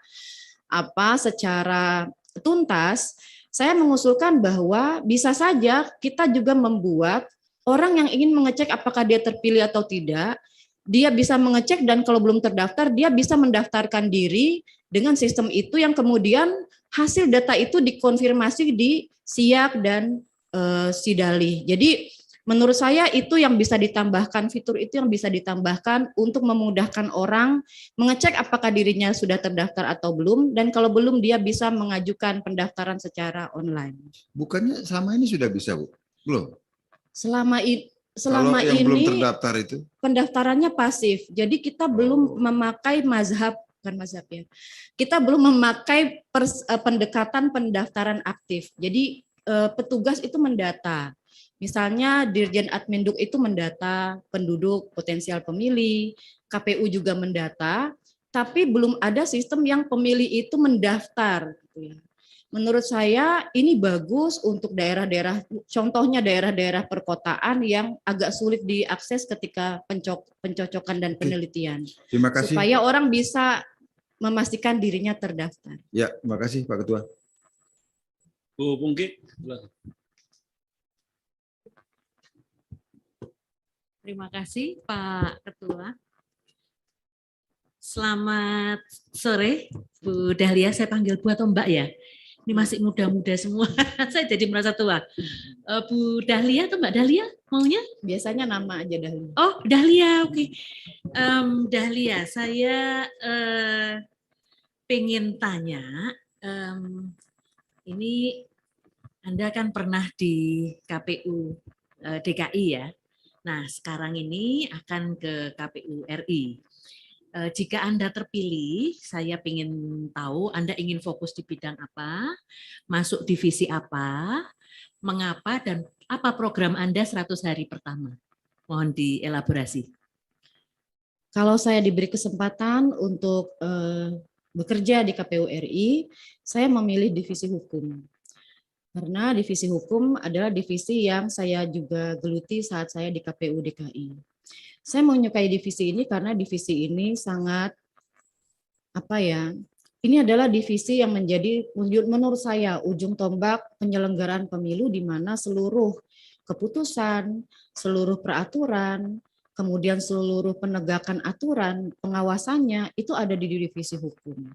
tuntas, saya mengusulkan bahwa bisa saja kita juga membuat orang yang ingin mengecek apakah dia terpilih atau tidak, dia bisa mengecek dan kalau belum terdaftar, dia bisa mendaftarkan diri dengan sistem itu yang kemudian hasil data itu dikonfirmasi di SIAK dan Sidali. Jadi menurut saya itu yang bisa ditambahkan, fitur itu yang bisa ditambahkan untuk memudahkan orang mengecek apakah dirinya sudah terdaftar atau belum, dan kalau belum dia bisa mengajukan pendaftaran secara online. Bukannya selama ini sudah bisa, Bu? Belum? Selama Kalau yang ini belum terdaftar itu? pendaftarannya pasif, jadi kita belum memakai mazhab, bukan mazhab ya, kita belum memakai pendekatan pendaftaran aktif. Jadi petugas itu mendata. Misalnya Dirjen Adminduk itu mendata penduduk potensial pemilih, KPU juga mendata, tapi belum ada sistem yang pemilih itu mendaftar. Gitu ya. Menurut saya ini bagus untuk daerah-daerah, contohnya daerah-daerah perkotaan yang agak sulit diakses ketika pencocokan dan penelitian. Terima kasih. Supaya orang bisa memastikan dirinya terdaftar. Ya, terima kasih Pak Ketua. Bu Pungki. Terima kasih Pak Ketua. Selamat sore Bu Dahlia, saya panggil Bu atau Mbak ya? Ini masih muda-muda semua, saya jadi merasa tua. Bu Dahlia atau Mbak Dahlia maunya? Biasanya nama aja Dahlia. Oh Dahlia, oke. Dahlia, saya pengen tanya, ini Anda kan pernah di KPU DKI ya? Nah, sekarang ini akan ke KPU RI. Jika Anda terpilih, saya ingin tahu Anda ingin fokus di bidang apa, masuk divisi apa, mengapa, dan apa program Anda 100 hari pertama. Mohon dielaborasi. Kalau saya diberi kesempatan untuk bekerja di KPU RI, saya memilih divisi hukum. Karena divisi hukum adalah divisi yang saya juga geluti saat saya di KPU DKI. Saya menyukai divisi ini karena divisi ini sangat, ini adalah divisi yang menjadi, menurut saya, ujung tombak penyelenggaraan pemilu di mana seluruh keputusan, seluruh peraturan, kemudian seluruh penegakan aturan, pengawasannya, itu ada di divisi hukum.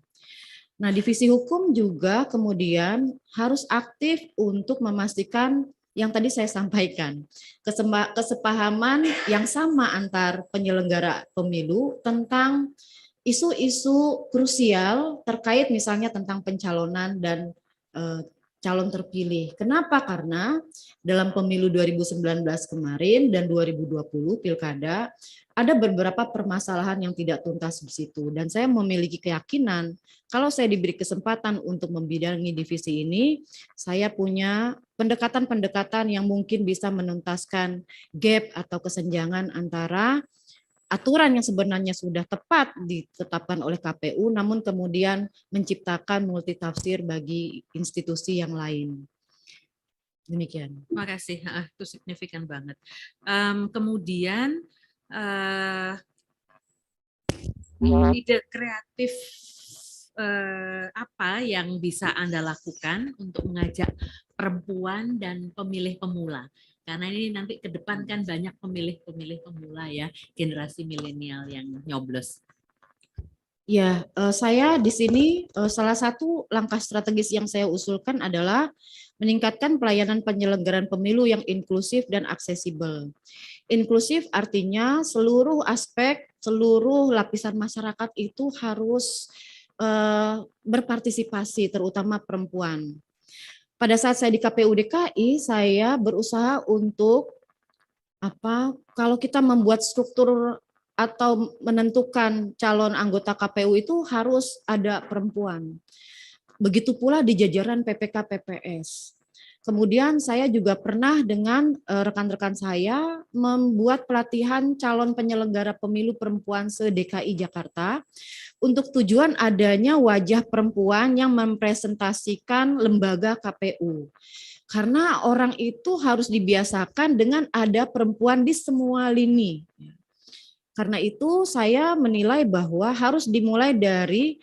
Nah, divisi hukum juga kemudian harus aktif untuk memastikan yang tadi saya sampaikan, kesepahaman yang sama antar penyelenggara pemilu tentang isu-isu krusial terkait misalnya tentang pencalonan dan calon terpilih. Kenapa? Karena dalam pemilu 2019 kemarin dan 2020 pilkada ada beberapa permasalahan yang tidak tuntas di situ, dan saya memiliki keyakinan kalau saya diberi kesempatan untuk membidangi divisi ini, saya punya pendekatan-pendekatan yang mungkin bisa menuntaskan gap atau kesenjangan antara aturan yang sebenarnya sudah tepat ditetapkan oleh KPU, namun kemudian menciptakan multitafsir bagi institusi yang lain. Demikian. Terima kasih, itu signifikan banget. Kemudian ide kreatif apa yang bisa Anda lakukan untuk mengajak perempuan dan pemilih pemula? Karena ini nanti ke depan kan banyak pemilih-pemilih pemula ya, generasi milenial yang nyoblos. Ya, saya di sini salah satu langkah strategis yang saya usulkan adalah meningkatkan pelayanan penyelenggaraan pemilu yang inklusif dan aksesibel. Inklusif artinya seluruh aspek, seluruh lapisan masyarakat itu harus berpartisipasi, terutama perempuan. Pada saat saya di KPU DKI, saya berusaha untuk kalau kita membuat struktur atau menentukan calon anggota KPU itu harus ada perempuan. Begitu pula di jajaran PPK PPS. Kemudian saya juga pernah dengan rekan-rekan saya membuat pelatihan calon penyelenggara pemilu perempuan se-DKI Jakarta untuk tujuan adanya wajah perempuan yang mempresentasikan lembaga KPU. Karena orang itu harus dibiasakan dengan ada perempuan di semua lini. Karena itu saya menilai bahwa harus dimulai dari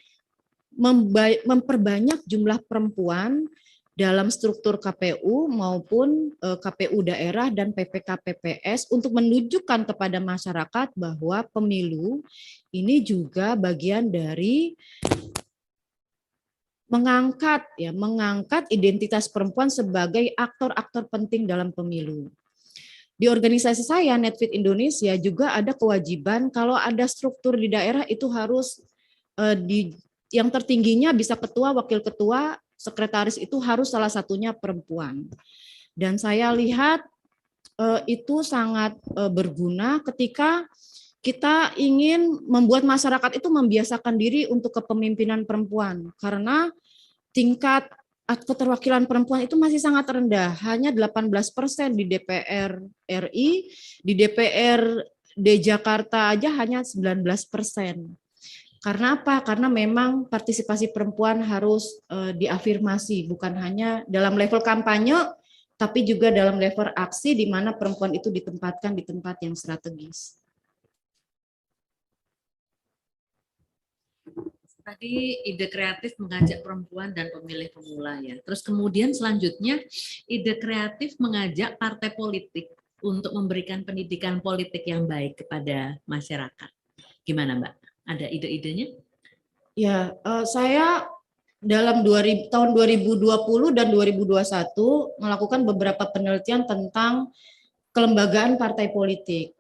memperbanyak jumlah perempuan dalam struktur KPU maupun KPU daerah dan PPK-PPS untuk menunjukkan kepada masyarakat bahwa pemilu ini juga bagian dari mengangkat identitas perempuan sebagai aktor-aktor penting dalam pemilu. Di organisasi saya, Netfit Indonesia, juga ada kewajiban kalau ada struktur di daerah itu harus yang tertingginya bisa ketua, wakil ketua, sekretaris itu harus salah satunya perempuan. Dan saya lihat itu sangat berguna ketika kita ingin membuat masyarakat itu membiasakan diri untuk kepemimpinan perempuan, karena tingkat keterwakilan perempuan itu masih sangat rendah, hanya 18% di DPR RI, di DPRD Jakarta aja hanya 19%. Karena apa? Karena memang partisipasi perempuan harus diafirmasi, bukan hanya dalam level kampanye, tapi juga dalam level aksi di mana perempuan itu ditempatkan di tempat yang strategis. Tadi ide kreatif mengajak perempuan dan pemilih pemula ya. Terus kemudian selanjutnya ide kreatif mengajak partai politik untuk memberikan pendidikan politik yang baik kepada masyarakat. Gimana Mbak? Ada ide-idenya? Ya, saya dalam tahun 2020 dan 2021 melakukan beberapa penelitian tentang kelembagaan partai politik.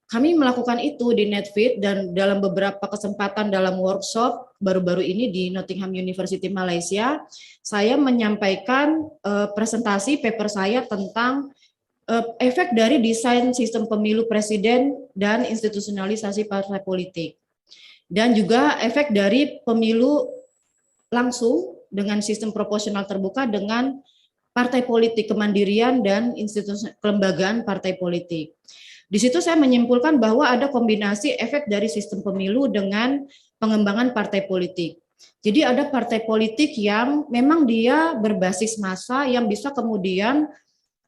Kami melakukan itu di Netfit dan dalam beberapa kesempatan dalam workshop baru-baru ini di Nottingham University Malaysia, saya menyampaikan presentasi paper saya tentang efek dari desain sistem pemilu presiden dan institusionalisasi partai politik. Dan juga efek dari pemilu langsung dengan sistem proporsional terbuka dengan partai politik, kemandirian dan institusi kelembagaan partai politik. Di situ saya menyimpulkan bahwa ada kombinasi efek dari sistem pemilu dengan pengembangan partai politik. Jadi ada partai politik yang memang dia berbasis massa yang bisa kemudian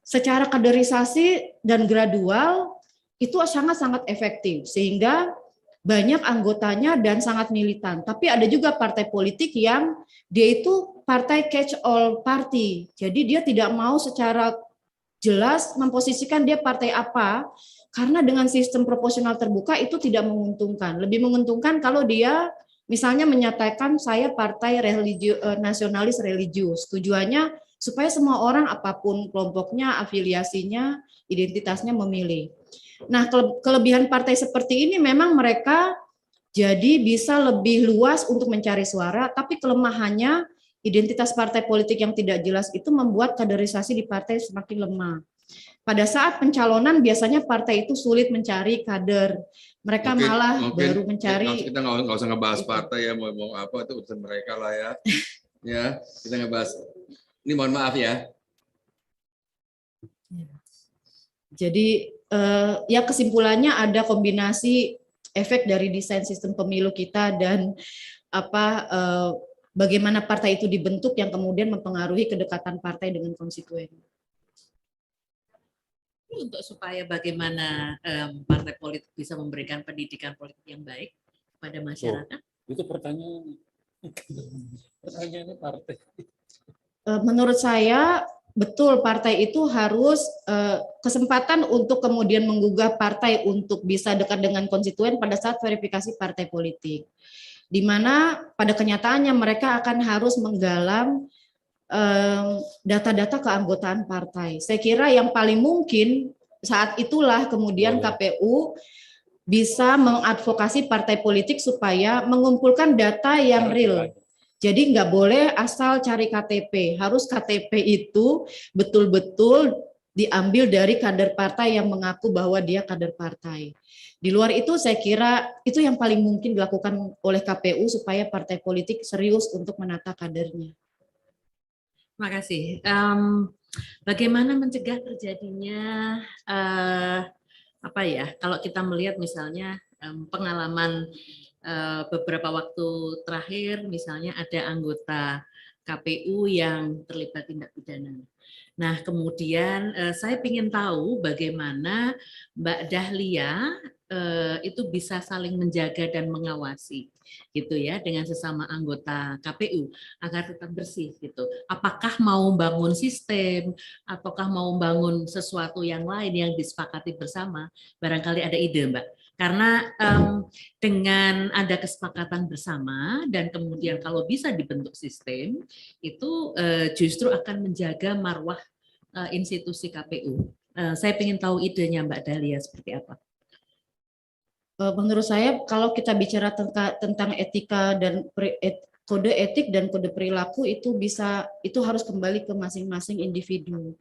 secara kaderisasi dan gradual itu sangat-sangat efektif sehingga banyak anggotanya dan sangat militan. Tapi ada juga partai politik yang dia itu partai catch all party. Jadi dia tidak mau secara jelas memposisikan dia partai apa, karena dengan sistem proporsional terbuka itu tidak menguntungkan. Lebih menguntungkan kalau dia misalnya menyatakan saya partai nasionalis religius. Tujuannya supaya semua orang apapun kelompoknya, afiliasinya, identitasnya memilih. Nah, kelebihan partai seperti ini memang mereka jadi bisa lebih luas untuk mencari suara, tapi kelemahannya identitas partai politik yang tidak jelas itu membuat kaderisasi di partai semakin lemah. Pada saat pencalonan biasanya partai itu sulit mencari kader. Mereka malah baru mencari. Kita nggak usah ngebahas partai ya, mau apa itu urusan mereka lah ya. Ya, kita ngebahas. Ini mohon maaf ya. Jadi ya kesimpulannya ada kombinasi efek dari desain sistem pemilu kita dan bagaimana partai itu dibentuk yang kemudian mempengaruhi kedekatan partai dengan konstituen. Untuk supaya bagaimana partai politik bisa memberikan pendidikan politik yang baik kepada masyarakat? Itu pertanyaannya partai. Menurut saya betul partai itu harus kesempatan untuk kemudian menggugah partai untuk bisa dekat dengan konstituen pada saat verifikasi partai politik. Di mana pada kenyataannya mereka akan harus menggalang data-data keanggotaan partai. Saya kira yang paling mungkin saat itulah kemudian KPU bisa mengadvokasi partai politik supaya mengumpulkan data yang real. Jadi nggak boleh asal cari KTP, harus KTP itu betul-betul diambil dari kader partai yang mengaku bahwa dia kader partai. Di luar itu saya kira itu yang paling mungkin dilakukan oleh KPU supaya partai politik serius untuk menata kadernya. Terima kasih. Bagaimana mencegah terjadinya kalau kita melihat misalnya pengalaman beberapa waktu terakhir, misalnya ada anggota KPU yang terlibat tindak pidana. Nah, kemudian saya ingin tahu bagaimana Mbak Dahlia itu bisa saling menjaga dan mengawasi gitu ya dengan sesama anggota KPU agar tetap bersih gitu. Apakah mau bangun sistem ataukah mau bangun sesuatu yang lain yang disepakati bersama? Barangkali ada ide, Mbak. Karena dengan ada kesepakatan bersama dan kemudian kalau bisa dibentuk sistem itu justru akan menjaga marwah institusi KPU. Saya ingin tahu idenya Mbak Dahlia seperti apa. Menurut saya kalau kita bicara tentang etika dan kode etik dan kode perilaku itu harus kembali ke masing-masing individu.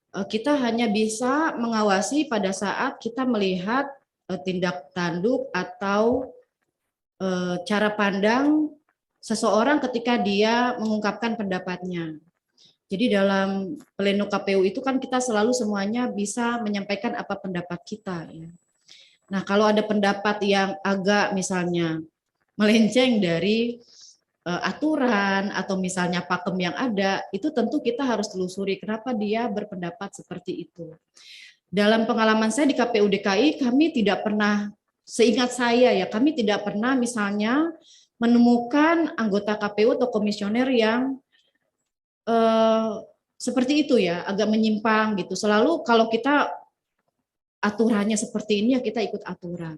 Kita hanya bisa mengawasi pada saat kita melihat tindak tanduk atau cara pandang seseorang ketika dia mengungkapkan pendapatnya. Jadi dalam pleno KPU itu kan kita selalu semuanya bisa menyampaikan apa pendapat kita ya. Nah, kalau ada pendapat yang agak misalnya melenceng dari aturan atau misalnya pakem yang ada, itu tentu kita harus telusuri kenapa dia berpendapat seperti itu. Dalam pengalaman saya di KPU DKI, kami tidak pernah, seingat saya ya, kami tidak pernah misalnya menemukan anggota KPU atau komisioner yang seperti itu ya, agak menyimpang gitu. Selalu kalau kita aturannya seperti ini ya kita ikut aturan.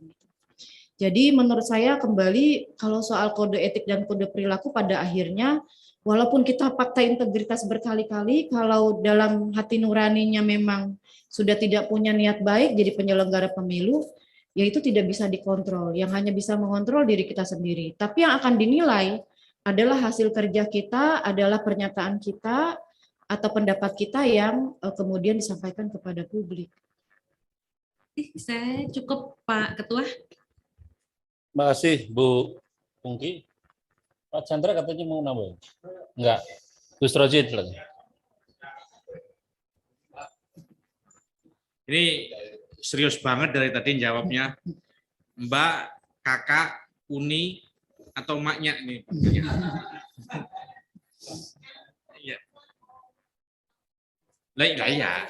Jadi menurut saya kembali kalau soal kode etik dan kode perilaku pada akhirnya walaupun kita fakta integritas berkali-kali, kalau dalam hati nuraninya memang sudah tidak punya niat baik jadi penyelenggara pemilu, ya itu tidak bisa dikontrol. Yang hanya bisa mengontrol diri kita sendiri. Tapi yang akan dinilai adalah hasil kerja kita, adalah pernyataan kita atau pendapat kita yang kemudian disampaikan kepada publik. Saya cukup Pak Ketua. Terima kasih Bu Pungki. Pak Chandra katanya mau nambah? Enggak. Gus Rojid lagi. Ini serius banget dari tadi jawabnya. Mbak, kakak, uni, atau maknya nih. Iya. Lah iya.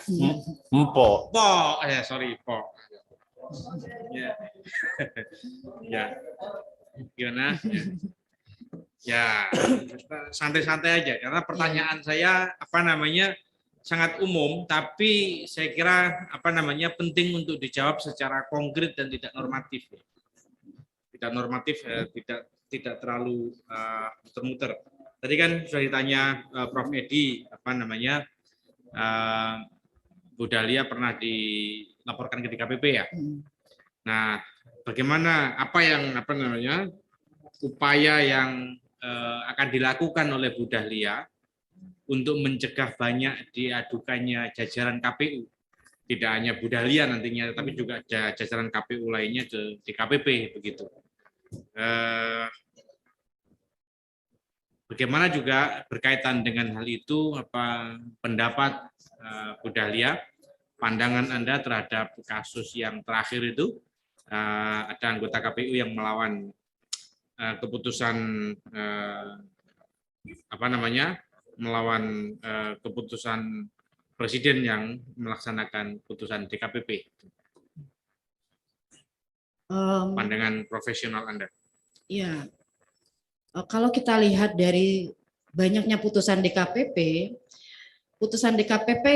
Empok. Sorry, Po. Ya. Ya. Gimana? Ya, santai-santai aja karena pertanyaan saya sangat umum, tapi saya kira penting untuk dijawab secara konkret dan tidak normatif. Tidak normatif, tidak terlalu muter-muter. Tadi kan sudah ditanya Prof. Edi Bu Dahlia pernah dilaporkan ke DKPP ya. Nah, bagaimana upaya yang akan dilakukan oleh Bu Dahlia untuk mencegah banyak diadukannya jajaran KPU, tidak hanya Bu Dahlia nantinya, tapi juga jajaran KPU lainnya di DKPP begitu. Bagaimana juga berkaitan dengan hal itu, pendapat Bu Dahlia, pandangan Anda terhadap kasus yang terakhir itu, ada anggota KPU yang melawan keputusan melawan keputusan presiden yang melaksanakan putusan DKPP. Pandangan profesional Anda. Ya, kalau kita lihat dari banyaknya putusan DKPP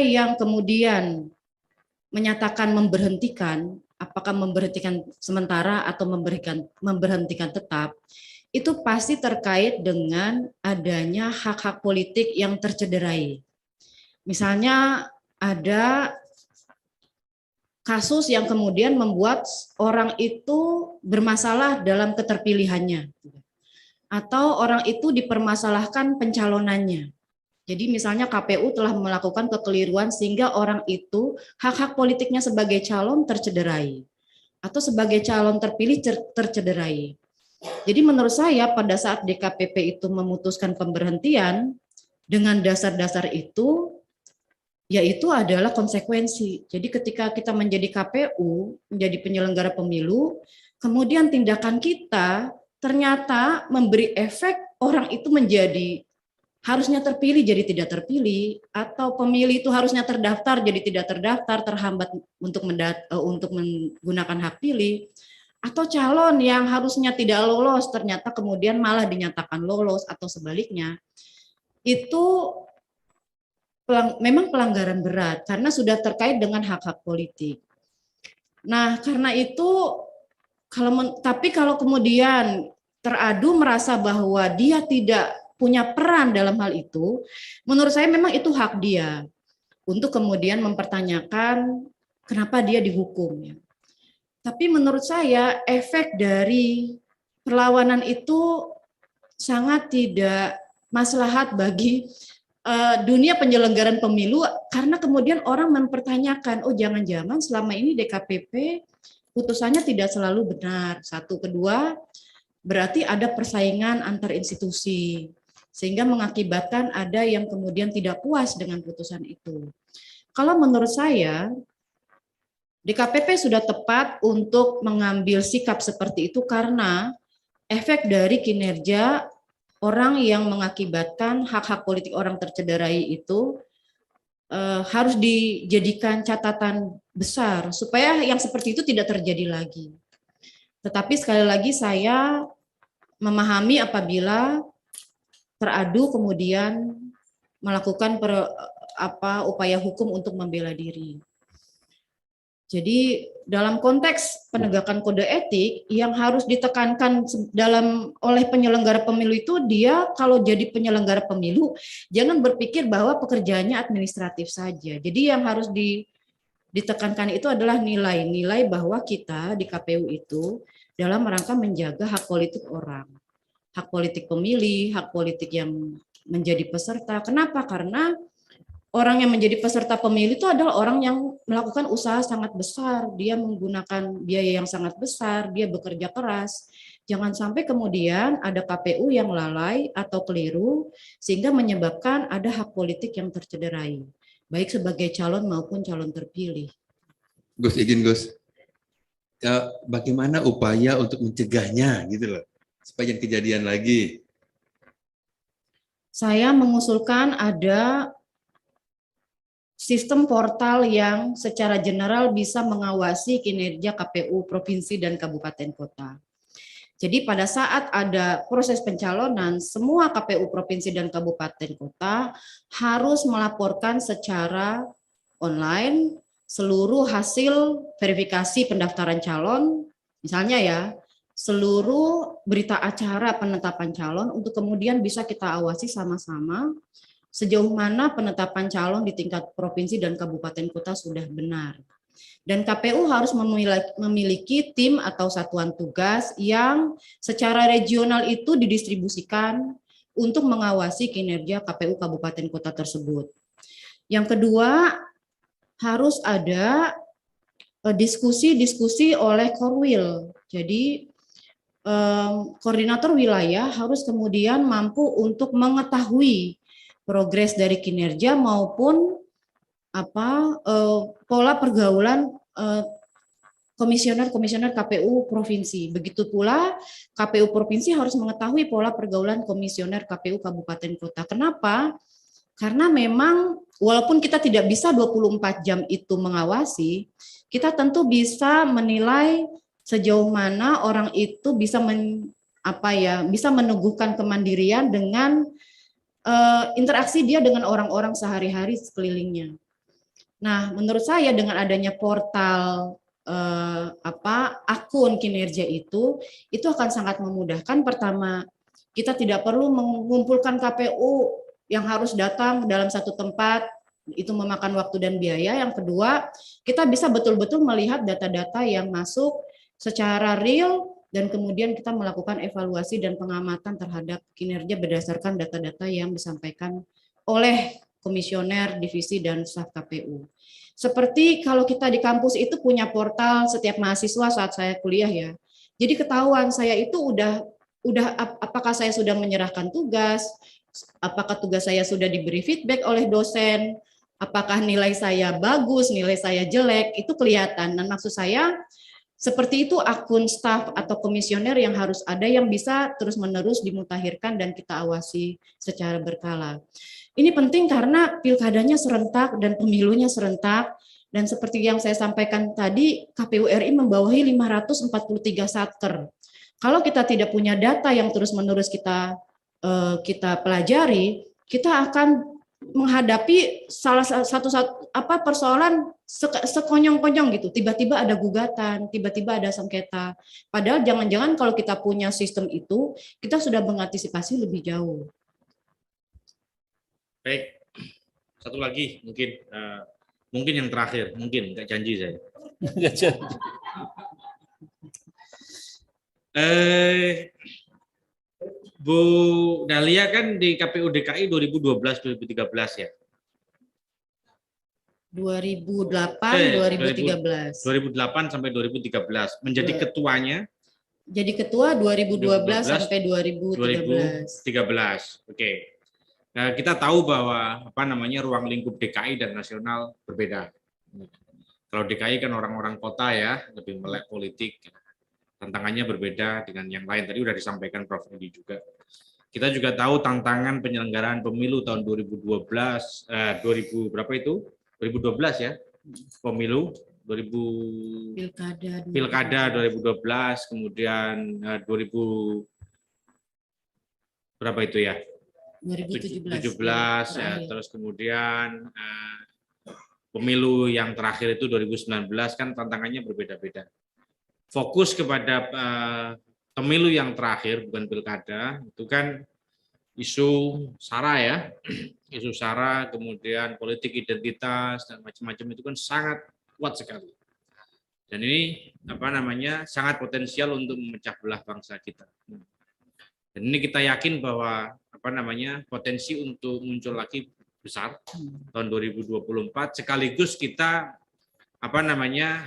yang kemudian menyatakan memberhentikan, apakah memberhentikan sementara atau memberhentikan tetap, itu pasti terkait dengan adanya hak-hak politik yang tercederai. Misalnya ada kasus yang kemudian membuat orang itu bermasalah dalam keterpilihannya, atau orang itu dipermasalahkan pencalonannya. Jadi misalnya KPU telah melakukan kekeliruan sehingga orang itu hak-hak politiknya sebagai calon tercederai atau sebagai calon terpilih tercederai. Jadi menurut saya pada saat DKPP itu memutuskan pemberhentian dengan dasar-dasar itu, yaitu adalah konsekuensi. Jadi ketika kita menjadi KPU, menjadi penyelenggara pemilu, kemudian tindakan kita ternyata memberi efek orang itu menjadi harusnya terpilih jadi tidak terpilih, atau pemilih itu harusnya terdaftar jadi tidak terdaftar, terhambat untuk menggunakan hak pilih, atau calon yang harusnya tidak lolos ternyata kemudian malah dinyatakan lolos atau sebaliknya, itu memang pelanggaran berat karena sudah terkait dengan hak-hak politik. Nah, karena itu tapi kalau kemudian teradu merasa bahwa dia tidak punya peran dalam hal itu, menurut saya memang itu hak dia untuk kemudian mempertanyakan kenapa dia dihukum. Tapi menurut saya efek dari perlawanan itu sangat tidak maslahat bagi dunia penyelenggaraan pemilu, karena kemudian orang mempertanyakan, oh jangan-jangan selama ini DKPP putusannya tidak selalu benar. Satu, kedua, berarti ada persaingan antar institusi, sehingga mengakibatkan ada yang kemudian tidak puas dengan putusan itu. Kalau menurut saya, DKPP sudah tepat untuk mengambil sikap seperti itu karena efek dari kinerja orang yang mengakibatkan hak-hak politik orang tercederai itu harus dijadikan catatan besar supaya yang seperti itu tidak terjadi lagi. Tetapi sekali lagi saya memahami apabila teradu kemudian melakukan upaya hukum untuk membela diri. Jadi dalam konteks penegakan kode etik yang harus ditekankan oleh penyelenggara pemilu itu, dia kalau jadi penyelenggara pemilu jangan berpikir bahwa pekerjaannya administratif saja. Jadi yang harus ditekankan itu adalah nilai-nilai bahwa kita di KPU itu dalam rangka menjaga hak politik orang, hak politik pemilih, hak politik yang menjadi peserta. Kenapa? Karena orang yang menjadi peserta pemilu itu adalah orang yang melakukan usaha sangat besar, dia menggunakan biaya yang sangat besar, dia bekerja keras. Jangan sampai kemudian ada KPU yang lalai atau keliru sehingga menyebabkan ada hak politik yang tercederai, baik sebagai calon maupun calon terpilih. Gus, izin Gus. Bagaimana upaya untuk mencegahnya gitu loh, supaya jangan kejadian lagi? Saya mengusulkan ada sistem portal yang secara general bisa mengawasi kinerja KPU provinsi dan kabupaten kota. Jadi pada saat ada proses pencalonan, semua KPU provinsi dan kabupaten kota harus melaporkan secara online seluruh hasil verifikasi pendaftaran calon, misalnya ya, seluruh berita acara penetapan calon untuk kemudian bisa kita awasi sama-sama sejauh mana penetapan calon di tingkat provinsi dan kabupaten kota sudah benar. Dan KPU harus memiliki tim atau satuan tugas yang secara regional itu didistribusikan untuk mengawasi kinerja KPU kabupaten kota tersebut. Yang kedua, harus ada diskusi-diskusi oleh Korwil. Jadi koordinator wilayah harus kemudian mampu untuk mengetahui progres dari kinerja maupun pola pergaulan komisioner-komisioner KPU provinsi. Begitu pula KPU provinsi harus mengetahui pola pergaulan komisioner KPU kabupaten kota. Kenapa? Karena memang walaupun kita tidak bisa 24 jam itu mengawasi, kita tentu bisa menilai sejauh mana orang itu bisa bisa meneguhkan kemandirian dengan interaksi dia dengan orang-orang sehari-hari sekelilingnya. Nah, menurut saya dengan adanya portal akun kinerja itu akan sangat memudahkan. Pertama, kita tidak perlu mengumpulkan KPU yang harus datang dalam satu tempat, itu memakan waktu dan biaya. Yang kedua, kita bisa betul-betul melihat data-data yang masuk secara real dan kemudian kita melakukan evaluasi dan pengamatan terhadap kinerja berdasarkan data-data yang disampaikan oleh komisioner, divisi, dan staf KPU. Seperti kalau kita di kampus itu punya portal setiap mahasiswa saat saya kuliah ya. Jadi ketahuan saya itu udah apakah saya sudah menyerahkan tugas, apakah tugas saya sudah diberi feedback oleh dosen, apakah nilai saya bagus, nilai saya jelek, itu kelihatan. Dan maksud saya Seperti itu akun staf atau komisioner yang harus ada yang bisa terus-menerus dimutakhirkan dan kita awasi secara berkala. Ini penting karena pilkadanya serentak dan pemilunya serentak, dan seperti yang saya sampaikan tadi, KPU RI membawahi 543 satker. Kalau kita tidak punya data yang terus-menerus kita pelajari, kita akan menghadapi salah satu persoalan sekonyong-konyong gitu. Tiba-tiba ada gugatan, tiba-tiba ada sengketa. Padahal jangan-jangan kalau kita punya sistem itu, kita sudah mengantisipasi lebih jauh. Baik, satu lagi mungkin yang terakhir, mungkin nggak janji saya. Bu Dahlia kan di KPU DKI 2012-2013 ya? 2008-2013. 2008 sampai 2013. Menjadi ketuanya? Jadi ketua 2012 sampai 2013. 2013. Oke. Nah, kita tahu bahwa ruang lingkup DKI dan nasional berbeda. Kalau DKI kan orang-orang kota ya, lebih melek politik. Tantangannya berbeda dengan yang lain. Tadi sudah disampaikan Prof. Edi juga. Kita juga tahu tantangan penyelenggaraan pemilu tahun 2012, 2000 berapa itu? 2012 ya, pemilu 2000 Pilkada 2012, kemudian 2000 berapa itu ya? 2017 ya, terus kemudian pemilu yang terakhir itu 2019 kan tantangannya berbeda-beda. Fokus kepada pemilu yang terakhir, bukan pilkada, itu kan isu SARA ya, isu SARA, kemudian politik identitas dan macam-macam itu kan sangat kuat sekali. Dan ini sangat potensial untuk memecah belah bangsa kita. Dan ini kita yakin bahwa potensi untuk muncul lagi besar tahun 2024, sekaligus kita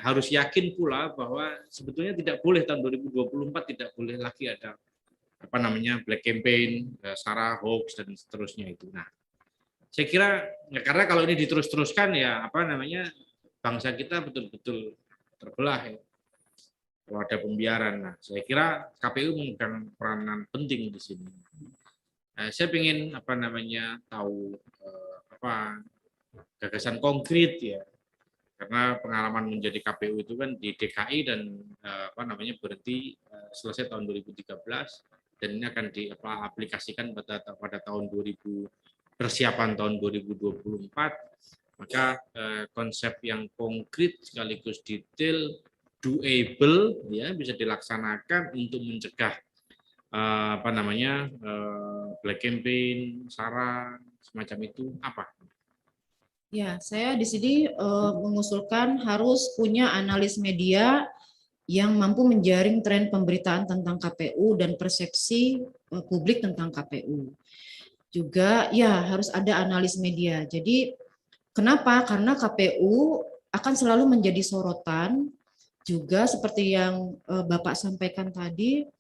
harus yakin pula bahwa sebetulnya tidak boleh tahun 2024 tidak boleh lagi ada black campaign, SARA, hoax dan seterusnya itu. Nah, saya kira karena kalau ini diterus-teruskan ya bangsa kita betul-betul terbelah ya. Kalau ada pembiaran. Nah, saya kira KPU memegang peranan penting di sini. Saya ingin tahu gagasan konkret ya. Karena pengalaman menjadi KPU itu kan di DKI dan berhenti selesai tahun 2013 dan ini akan diaplikasikan pada tahun 2000 persiapan tahun 2024, maka konsep yang konkret sekaligus detail, doable ya bisa dilaksanakan untuk mencegah black campaign, SARA semacam itu apa? Ya, saya di sini mengusulkan harus punya analis media yang mampu menjaring tren pemberitaan tentang KPU dan persepsi publik tentang KPU. Juga ya harus ada analis media. Jadi kenapa? Karena KPU akan selalu menjadi sorotan, juga seperti yang Bapak sampaikan tadi,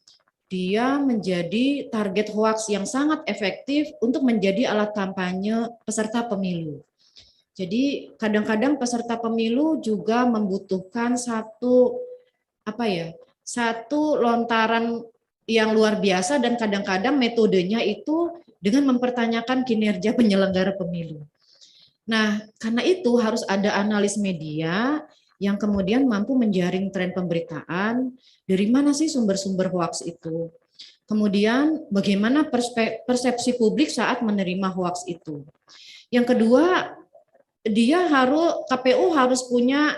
dia menjadi target hoaks yang sangat efektif untuk menjadi alat kampanye peserta pemilu. Jadi kadang-kadang peserta pemilu juga membutuhkan satu lontaran yang luar biasa dan kadang-kadang metodenya itu dengan mempertanyakan kinerja penyelenggara pemilu. Nah, karena itu harus ada analis media yang kemudian mampu menjaring tren pemberitaan, dari mana sih sumber-sumber hoaks itu. Kemudian bagaimana persepsi publik saat menerima hoaks itu. Yang kedua, KPU harus punya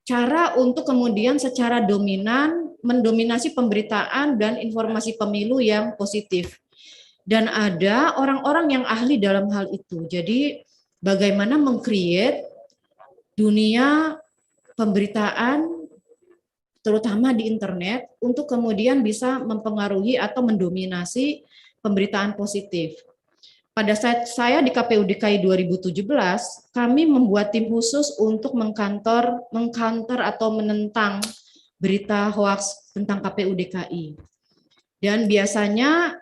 cara untuk kemudian secara dominan mendominasi pemberitaan dan informasi pemilu yang positif. Dan ada orang-orang yang ahli dalam hal itu. Jadi bagaimana meng-create dunia pemberitaan terutama di internet untuk kemudian bisa mempengaruhi atau mendominasi pemberitaan positif. Pada saat saya di KPU DKI 2017, kami membuat tim khusus untuk mengkantor atau menentang berita hoaks tentang KPU DKI. Dan biasanya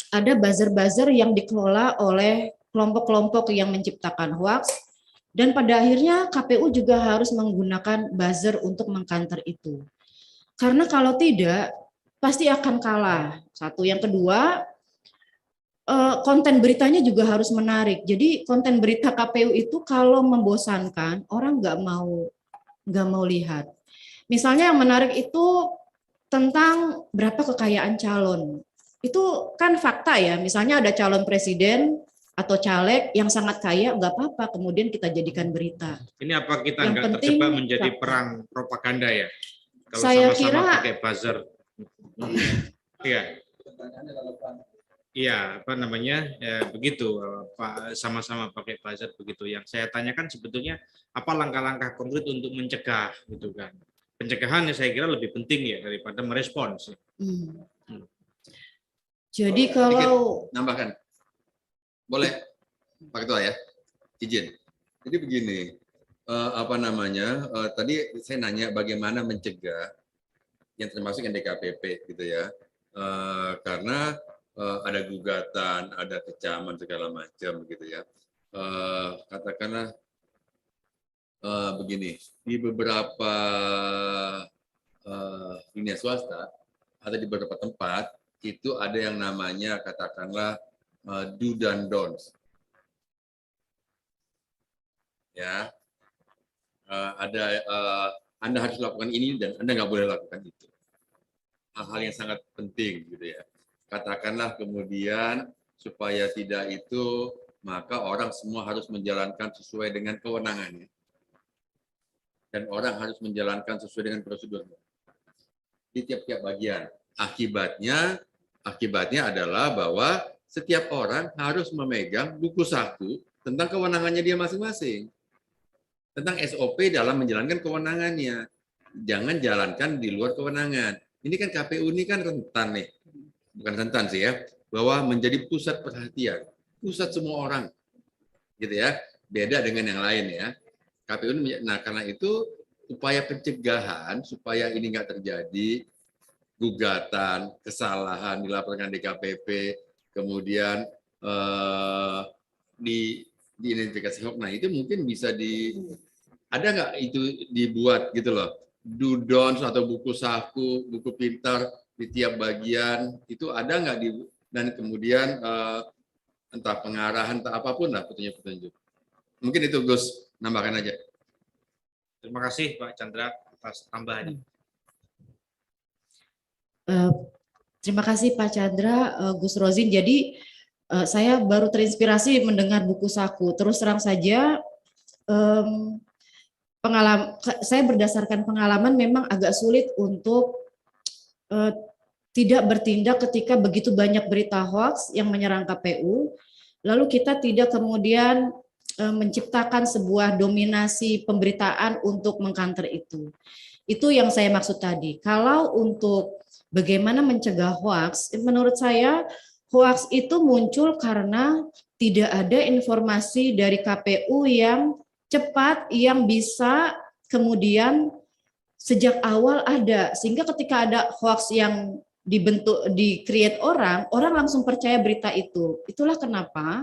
ada buzzer-buzzer yang dikelola oleh kelompok-kelompok yang menciptakan hoaks Dan pada akhirnya KPU juga harus menggunakan buzzer untuk mengcounter itu. Karena kalau tidak, pasti akan kalah. Satu, yang kedua, konten beritanya juga harus menarik. Jadi konten berita KPU itu kalau membosankan, orang nggak mau lihat. Misalnya yang menarik itu tentang berapa kekayaan calon. Itu kan fakta ya, misalnya ada calon presiden atau caleg yang sangat kaya, nggak apa-apa, kemudian kita jadikan berita. Ini apa kita Yang nggak penting terjebak menjadi fakta. perang propaganda ya? Kalau Saya sama-sama kira- pakai buzzer. Iya. Iya, apa namanya? Ya, begitu, Pak, sama-sama pakai buzzer begitu. Yang saya tanyakan sebetulnya apa langkah-langkah konkret untuk mencegah gitu kan. Pencegahan saya kira lebih penting ya daripada merespons. Jadi kalau Nambahkan. Boleh, Pak Ketua ya, izin. Jadi begini, tadi saya nanya bagaimana mencegah yang termasuk yang DKPP gitu ya, karena ada gugatan, ada kecaman segala macam gitu ya. Katakanlah begini, di beberapa dunia swasta atau di beberapa tempat itu ada yang namanya katakanlah do dan don'ts. Ya, Anda harus lakukan ini dan Anda nggak boleh lakukan itu. Hal-hal yang sangat penting gitu ya. Katakanlah kemudian supaya tidak itu, maka orang semua harus menjalankan sesuai dengan kewenangannya. Dan orang harus menjalankan sesuai dengan prosedurnya. Di tiap-tiap bagian. Akibatnya adalah bahwa setiap orang harus memegang buku saku tentang kewenangannya dia masing-masing. Tentang SOP dalam menjalankan kewenangannya. Jangan jalankan di luar kewenangan. Ini kan KPU ini kan rentan nih. Bukan rentan sih ya. Bahwa menjadi pusat perhatian. Pusat semua orang. Gitu ya. Beda dengan yang lain ya. KPU ini, nah karena itu upaya pencegahan supaya ini nggak terjadi, gugatan, kesalahan dilaporkan DKPP, kemudian diidentifikasi hoax. Nah itu mungkin bisa ada nggak itu dibuat gitu loh, do don'ts atau buku saku, buku pintar di tiap bagian itu ada nggak dan kemudian entah pengarahan, entah apapun lah petunjuk-petunjuk. Mungkin itu Gus, nambahkan aja. Terima kasih Pak Chandra atas tambahannya. Terima kasih Pak Chandra, Gus Rozin. Jadi saya baru terinspirasi mendengar buku saku. Terus terang saja, saya berdasarkan pengalaman memang agak sulit untuk tidak bertindak ketika begitu banyak berita hoax yang menyerang KPU. Lalu kita tidak kemudian menciptakan sebuah dominasi pemberitaan untuk mengcounter itu. Itu yang saya maksud tadi. Kalau untuk bagaimana mencegah hoax, menurut saya hoax itu muncul karena tidak ada informasi dari KPU yang cepat, yang bisa kemudian sejak awal ada. Sehingga ketika ada hoax yang di-create orang langsung percaya berita itu. Itulah kenapa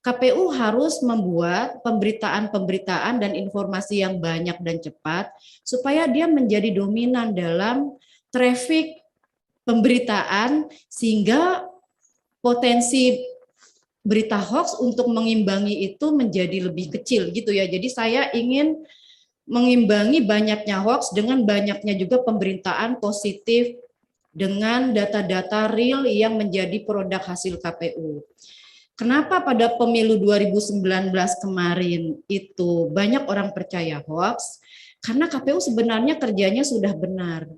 KPU harus membuat pemberitaan-pemberitaan dan informasi yang banyak dan cepat supaya dia menjadi dominan dalam traffic pemberitaan sehingga potensi berita hoax untuk mengimbangi itu menjadi lebih kecil gitu ya. Jadi saya ingin mengimbangi banyaknya hoax dengan banyaknya juga pemberitaan positif dengan data-data real yang menjadi produk hasil KPU. Kenapa pada pemilu 2019 kemarin itu banyak orang percaya hoax? Karena KPU sebenarnya kerjanya sudah benar.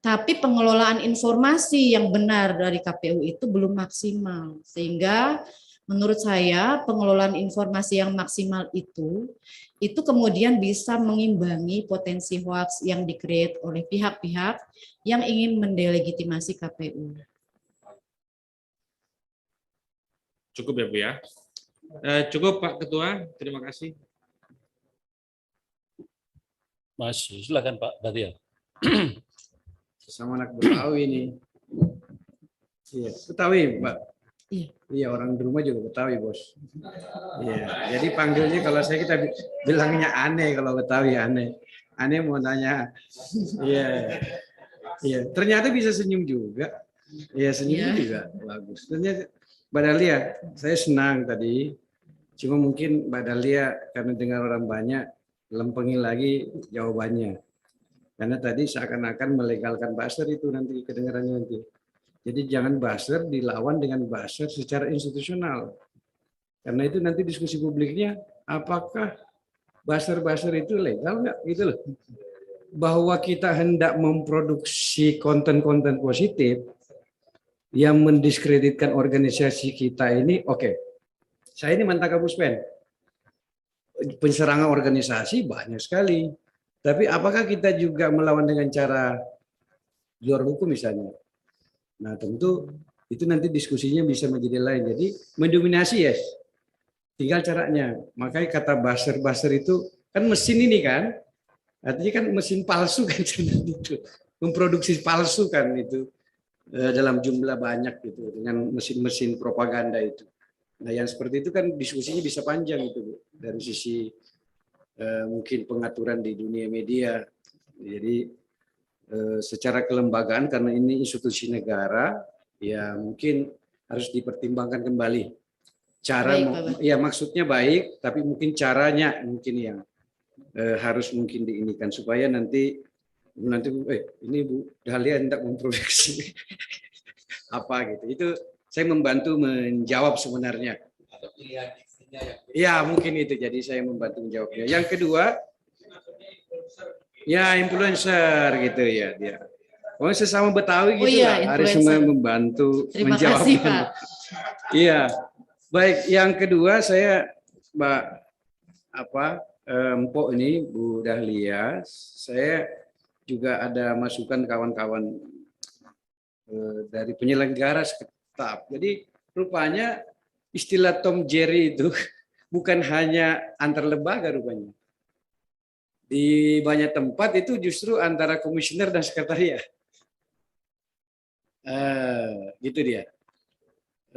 Tapi pengelolaan informasi yang benar dari KPU itu belum maksimal. Sehingga menurut saya pengelolaan informasi yang maksimal itu kemudian bisa mengimbangi potensi hoax yang di-create oleh pihak-pihak yang ingin mendelegitimasi KPU. Cukup ya Bu ya. Cukup Pak Ketua, terima kasih. Mas, silakan Pak Daniel. Sesama anak Betawi ini. Iya, Betawi, Pak. Iya, orang di rumah juga Betawi, Bos. Iya, jadi panggilnya kalau kita bilangnya aneh, kalau Betawi aneh. Aneh mau nanya. Iya. Iya, ternyata bisa senyum juga. Iya, senyum juga bagus. Ternyata Mbak Dahlia, saya senang tadi. Cuma mungkin Mbak Dahlia karena dengar orang banyak lempengin lagi jawabannya. Karena tadi seakan-akan melegalkan buzzer itu nanti kedengarannya nanti. Jadi jangan buzzer dilawan dengan buzzer secara institusional. Karena itu nanti diskusi publiknya, apakah buzzer-buzzer itu legal nggak? Gitu loh. Bahwa kita hendak memproduksi konten-konten positif yang mendiskreditkan organisasi kita ini, oke. Saya ini mantan Kapuspen. Penserangan organisasi banyak sekali. Tapi apakah kita juga melawan dengan cara luar hukum misalnya? Nah tentu itu nanti diskusinya bisa menjadi lain. Jadi mendominasi ya, tinggal caranya. Makanya kata buzzer itu kan mesin ini kan, artinya kan mesin palsu kan itu, memproduksi palsu kan itu dalam jumlah banyak gitu dengan mesin-mesin propaganda itu. Nah yang seperti itu kan diskusinya bisa panjang itu dari sisi mungkin pengaturan di dunia media. Jadi secara kelembagaan karena ini institusi negara ya mungkin harus dipertimbangkan kembali cara ya maksudnya baik tapi mungkin caranya mungkin yang harus mungkin diinikan supaya nanti ini Bu Dahlia hendak memproduksi apa gitu. Itu saya membantu menjawab sebenarnya. Ya mungkin itu jadi saya membantu menjawabnya. Yang kedua ya influencer gitu ya dia. Oh sesama Betawi gitu lah, harus semua membantu menjawab. Terima kasih Pak. Iya. Baik, yang kedua saya Mbak Empok ini Bu Dahlia, saya juga ada masukan kawan-kawan dari penyelenggara sekretap. Jadi rupanya istilah Tom Jerry itu bukan hanya antar lembaga rupanya. Di banyak tempat itu justru antara komisioner dan sekretariat. Gitu dia.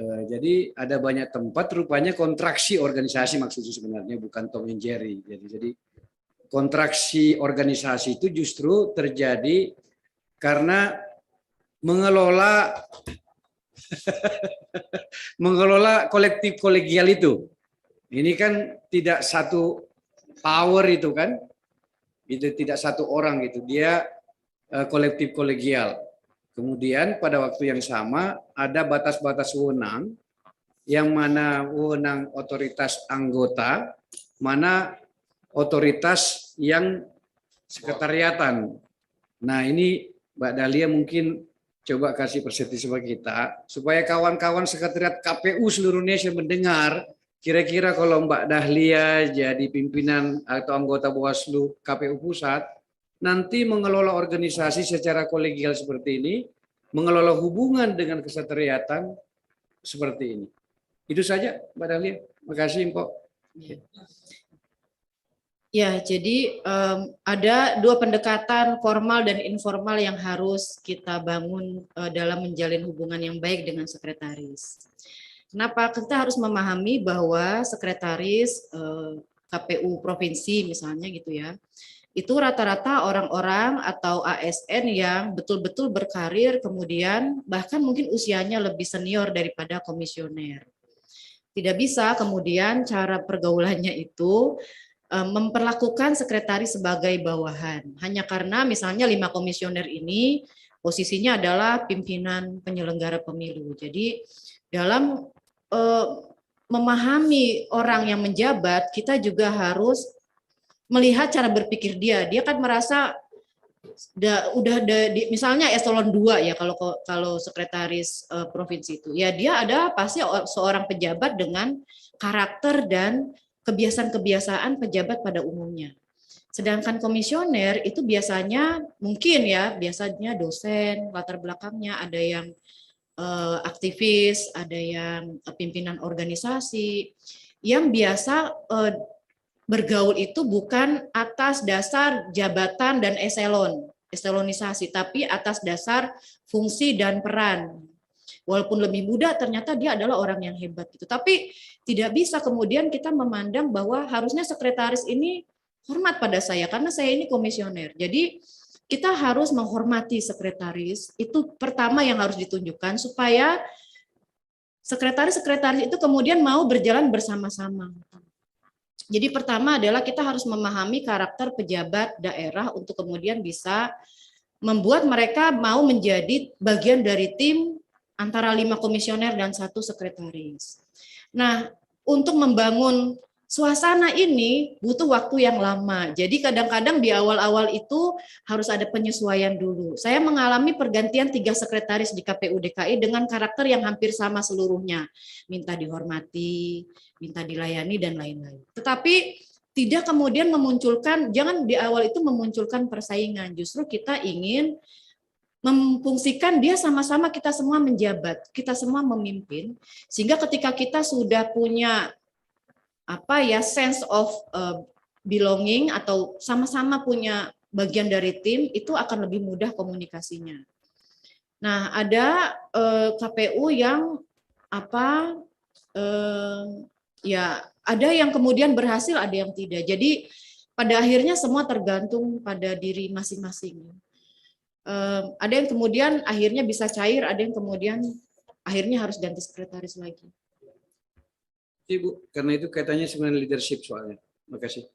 Jadi ada banyak tempat rupanya kontraksi organisasi maksudnya sebenarnya bukan Tom and Jerry. Jadi kontraksi organisasi itu justru terjadi karena mengelola kolektif kolegial itu. Ini kan tidak satu power itu kan. Itu tidak satu orang gitu, dia kolektif kolegial. Kemudian pada waktu yang sama ada batas-batas wewenang, yang mana wewenang otoritas anggota, mana otoritas yang sekretariatan. Nah ini Mbak Dahlia mungkin coba kasih persepsi sama kita, supaya kawan-kawan sekretariat KPU seluruh Indonesia mendengar. Kira-kira kalau Mbak Dahlia jadi pimpinan atau anggota Bawaslu KPU Pusat, nanti mengelola organisasi secara kolegial seperti ini, mengelola hubungan dengan kesekretariatan seperti ini. Itu saja Mbak Dahlia. Terima kasih Mpok. Ya, jadi ada dua pendekatan formal dan informal yang harus kita bangun dalam menjalin hubungan yang baik dengan sekretaris. Kenapa? Kita harus memahami bahwa sekretaris KPU provinsi misalnya gitu ya, itu rata-rata orang-orang atau ASN yang betul-betul berkarir kemudian bahkan mungkin usianya lebih senior daripada komisioner. Tidak bisa kemudian cara pergaulannya itu memperlakukan sekretaris sebagai bawahan. Hanya karena misalnya 5 komisioner ini posisinya adalah pimpinan penyelenggara pemilu. Jadi dalam memahami orang yang menjabat, kita juga harus melihat cara berpikir dia. Dia kan merasa misalnya eselon 2 ya kalau sekretaris provinsi itu. Ya dia ada pasti seorang pejabat dengan karakter dan kebiasaan-kebiasaan pejabat pada umumnya. Sedangkan komisioner itu biasanya biasanya dosen, latar belakangnya ada yang aktivis, ada yang pimpinan organisasi, yang biasa bergaul itu bukan atas dasar jabatan dan eselonisasi, tapi atas dasar fungsi dan peran. walaupun lebih muda ternyata dia adalah orang yang hebat gitu. Tapi tidak bisa kemudian kita memandang bahwa harusnya sekretaris ini hormat pada saya karena saya ini komisioner. Jadi kita harus menghormati sekretaris, itu pertama yang harus ditunjukkan supaya sekretaris-sekretaris itu kemudian mau berjalan bersama-sama. Jadi pertama adalah kita harus memahami karakter pejabat daerah untuk kemudian bisa membuat mereka mau menjadi bagian dari tim antara 5 komisioner dan 1 sekretaris. Nah, untuk membangun suasana ini butuh waktu yang lama. Jadi kadang-kadang di awal-awal itu harus ada penyesuaian dulu. Saya mengalami pergantian 3 sekretaris di KPU DKI dengan karakter yang hampir sama seluruhnya. Minta dihormati, minta dilayani, dan lain-lain. Tetapi tidak kemudian memunculkan, jangan di awal itu memunculkan persaingan. Justru kita ingin memfungsikan dia sama-sama kita semua menjabat, kita semua memimpin, sehingga ketika kita sudah punya sense of belonging atau sama-sama punya bagian dari tim, itu akan lebih mudah komunikasinya. Nah, ada KPU yang ada yang kemudian berhasil, ada yang tidak. Jadi pada akhirnya semua tergantung pada diri masing-masing. Ada yang kemudian akhirnya bisa cair, ada yang kemudian akhirnya harus ganti sekretaris lagi. Ibu, karena itu kaitannya dengan leadership soalnya. Makasih.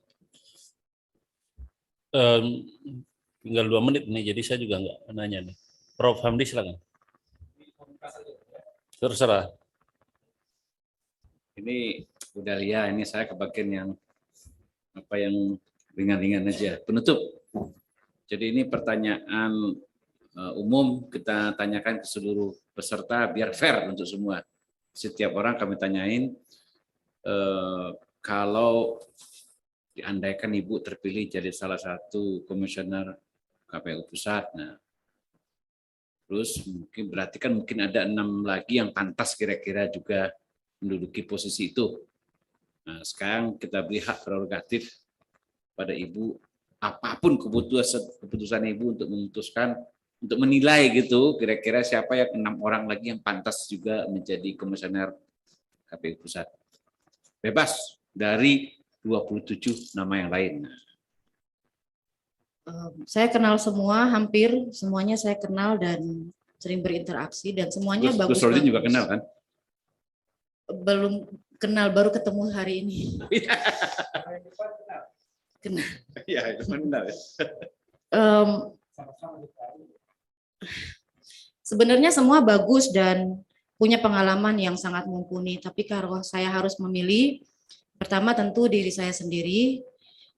Tinggal 2 menit nih, jadi saya juga nggak nanya nih. Prof. Hamdi silakan. Terserah. Ini udah lihat, ini saya ke bagian yang yang ringan-ringan aja. Penutup. Jadi ini pertanyaan umum kita tanyakan ke seluruh peserta biar fair untuk semua. Setiap orang kami tanyain. Kalau diandaikan Ibu terpilih jadi salah satu komisioner KPU Pusat, nah, terus berarti kan mungkin ada 6 lagi yang pantas kira-kira juga menduduki posisi itu. Nah, sekarang kita beri hak prerogatif pada Ibu, apapun keputusan Ibu untuk memutuskan, untuk menilai gitu, kira-kira siapa yang 6 orang lagi yang pantas juga menjadi komisioner KPU Pusat. Bebas dari 27 nama yang lain. Saya kenal semua, hampir semuanya saya kenal dan sering berinteraksi dan semuanya bagus. Gus Roldin juga kenal kan? Belum kenal, baru ketemu hari ini. Kenal. Iya, kenal. Sebenarnya semua bagus dan punya pengalaman yang sangat mumpuni, tapi kalau saya harus memilih, pertama tentu diri saya sendiri,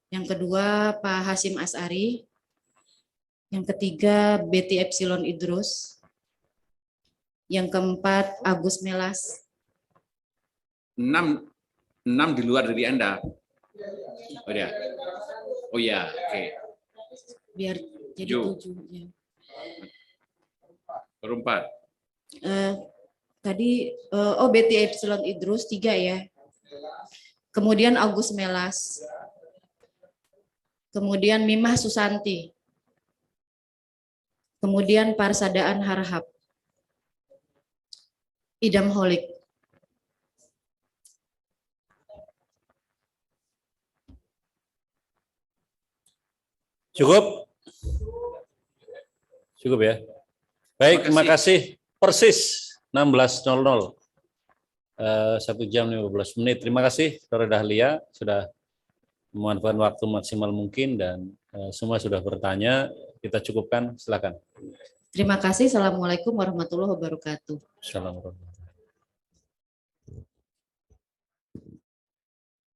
yang kedua Pak Hasyim Asy'ari, yang ketiga Betty Epsilon Idrus, yang keempat Agus Melas. 6 di luar dari Anda. Oh ya. Oh ya, oke. Biar jadi 7. Ya. Berempat. Tadi Betty Epsilon Idrus 3 ya. Kemudian Agus Melas. Kemudian Mimah Susanti. Kemudian Parsadaan Harahap. Idam Holik. Cukup? Cukup ya. Baik, terima kasih. Persis 16.00. 1 jam 15 menit. Terima kasih Saudara Dahlia sudah memanfaatkan waktu maksimal mungkin dan semua sudah bertanya. Kita cukupkan, silakan. Terima kasih. Assalamualaikum warahmatullahi wabarakatuh. Assalamualaikum.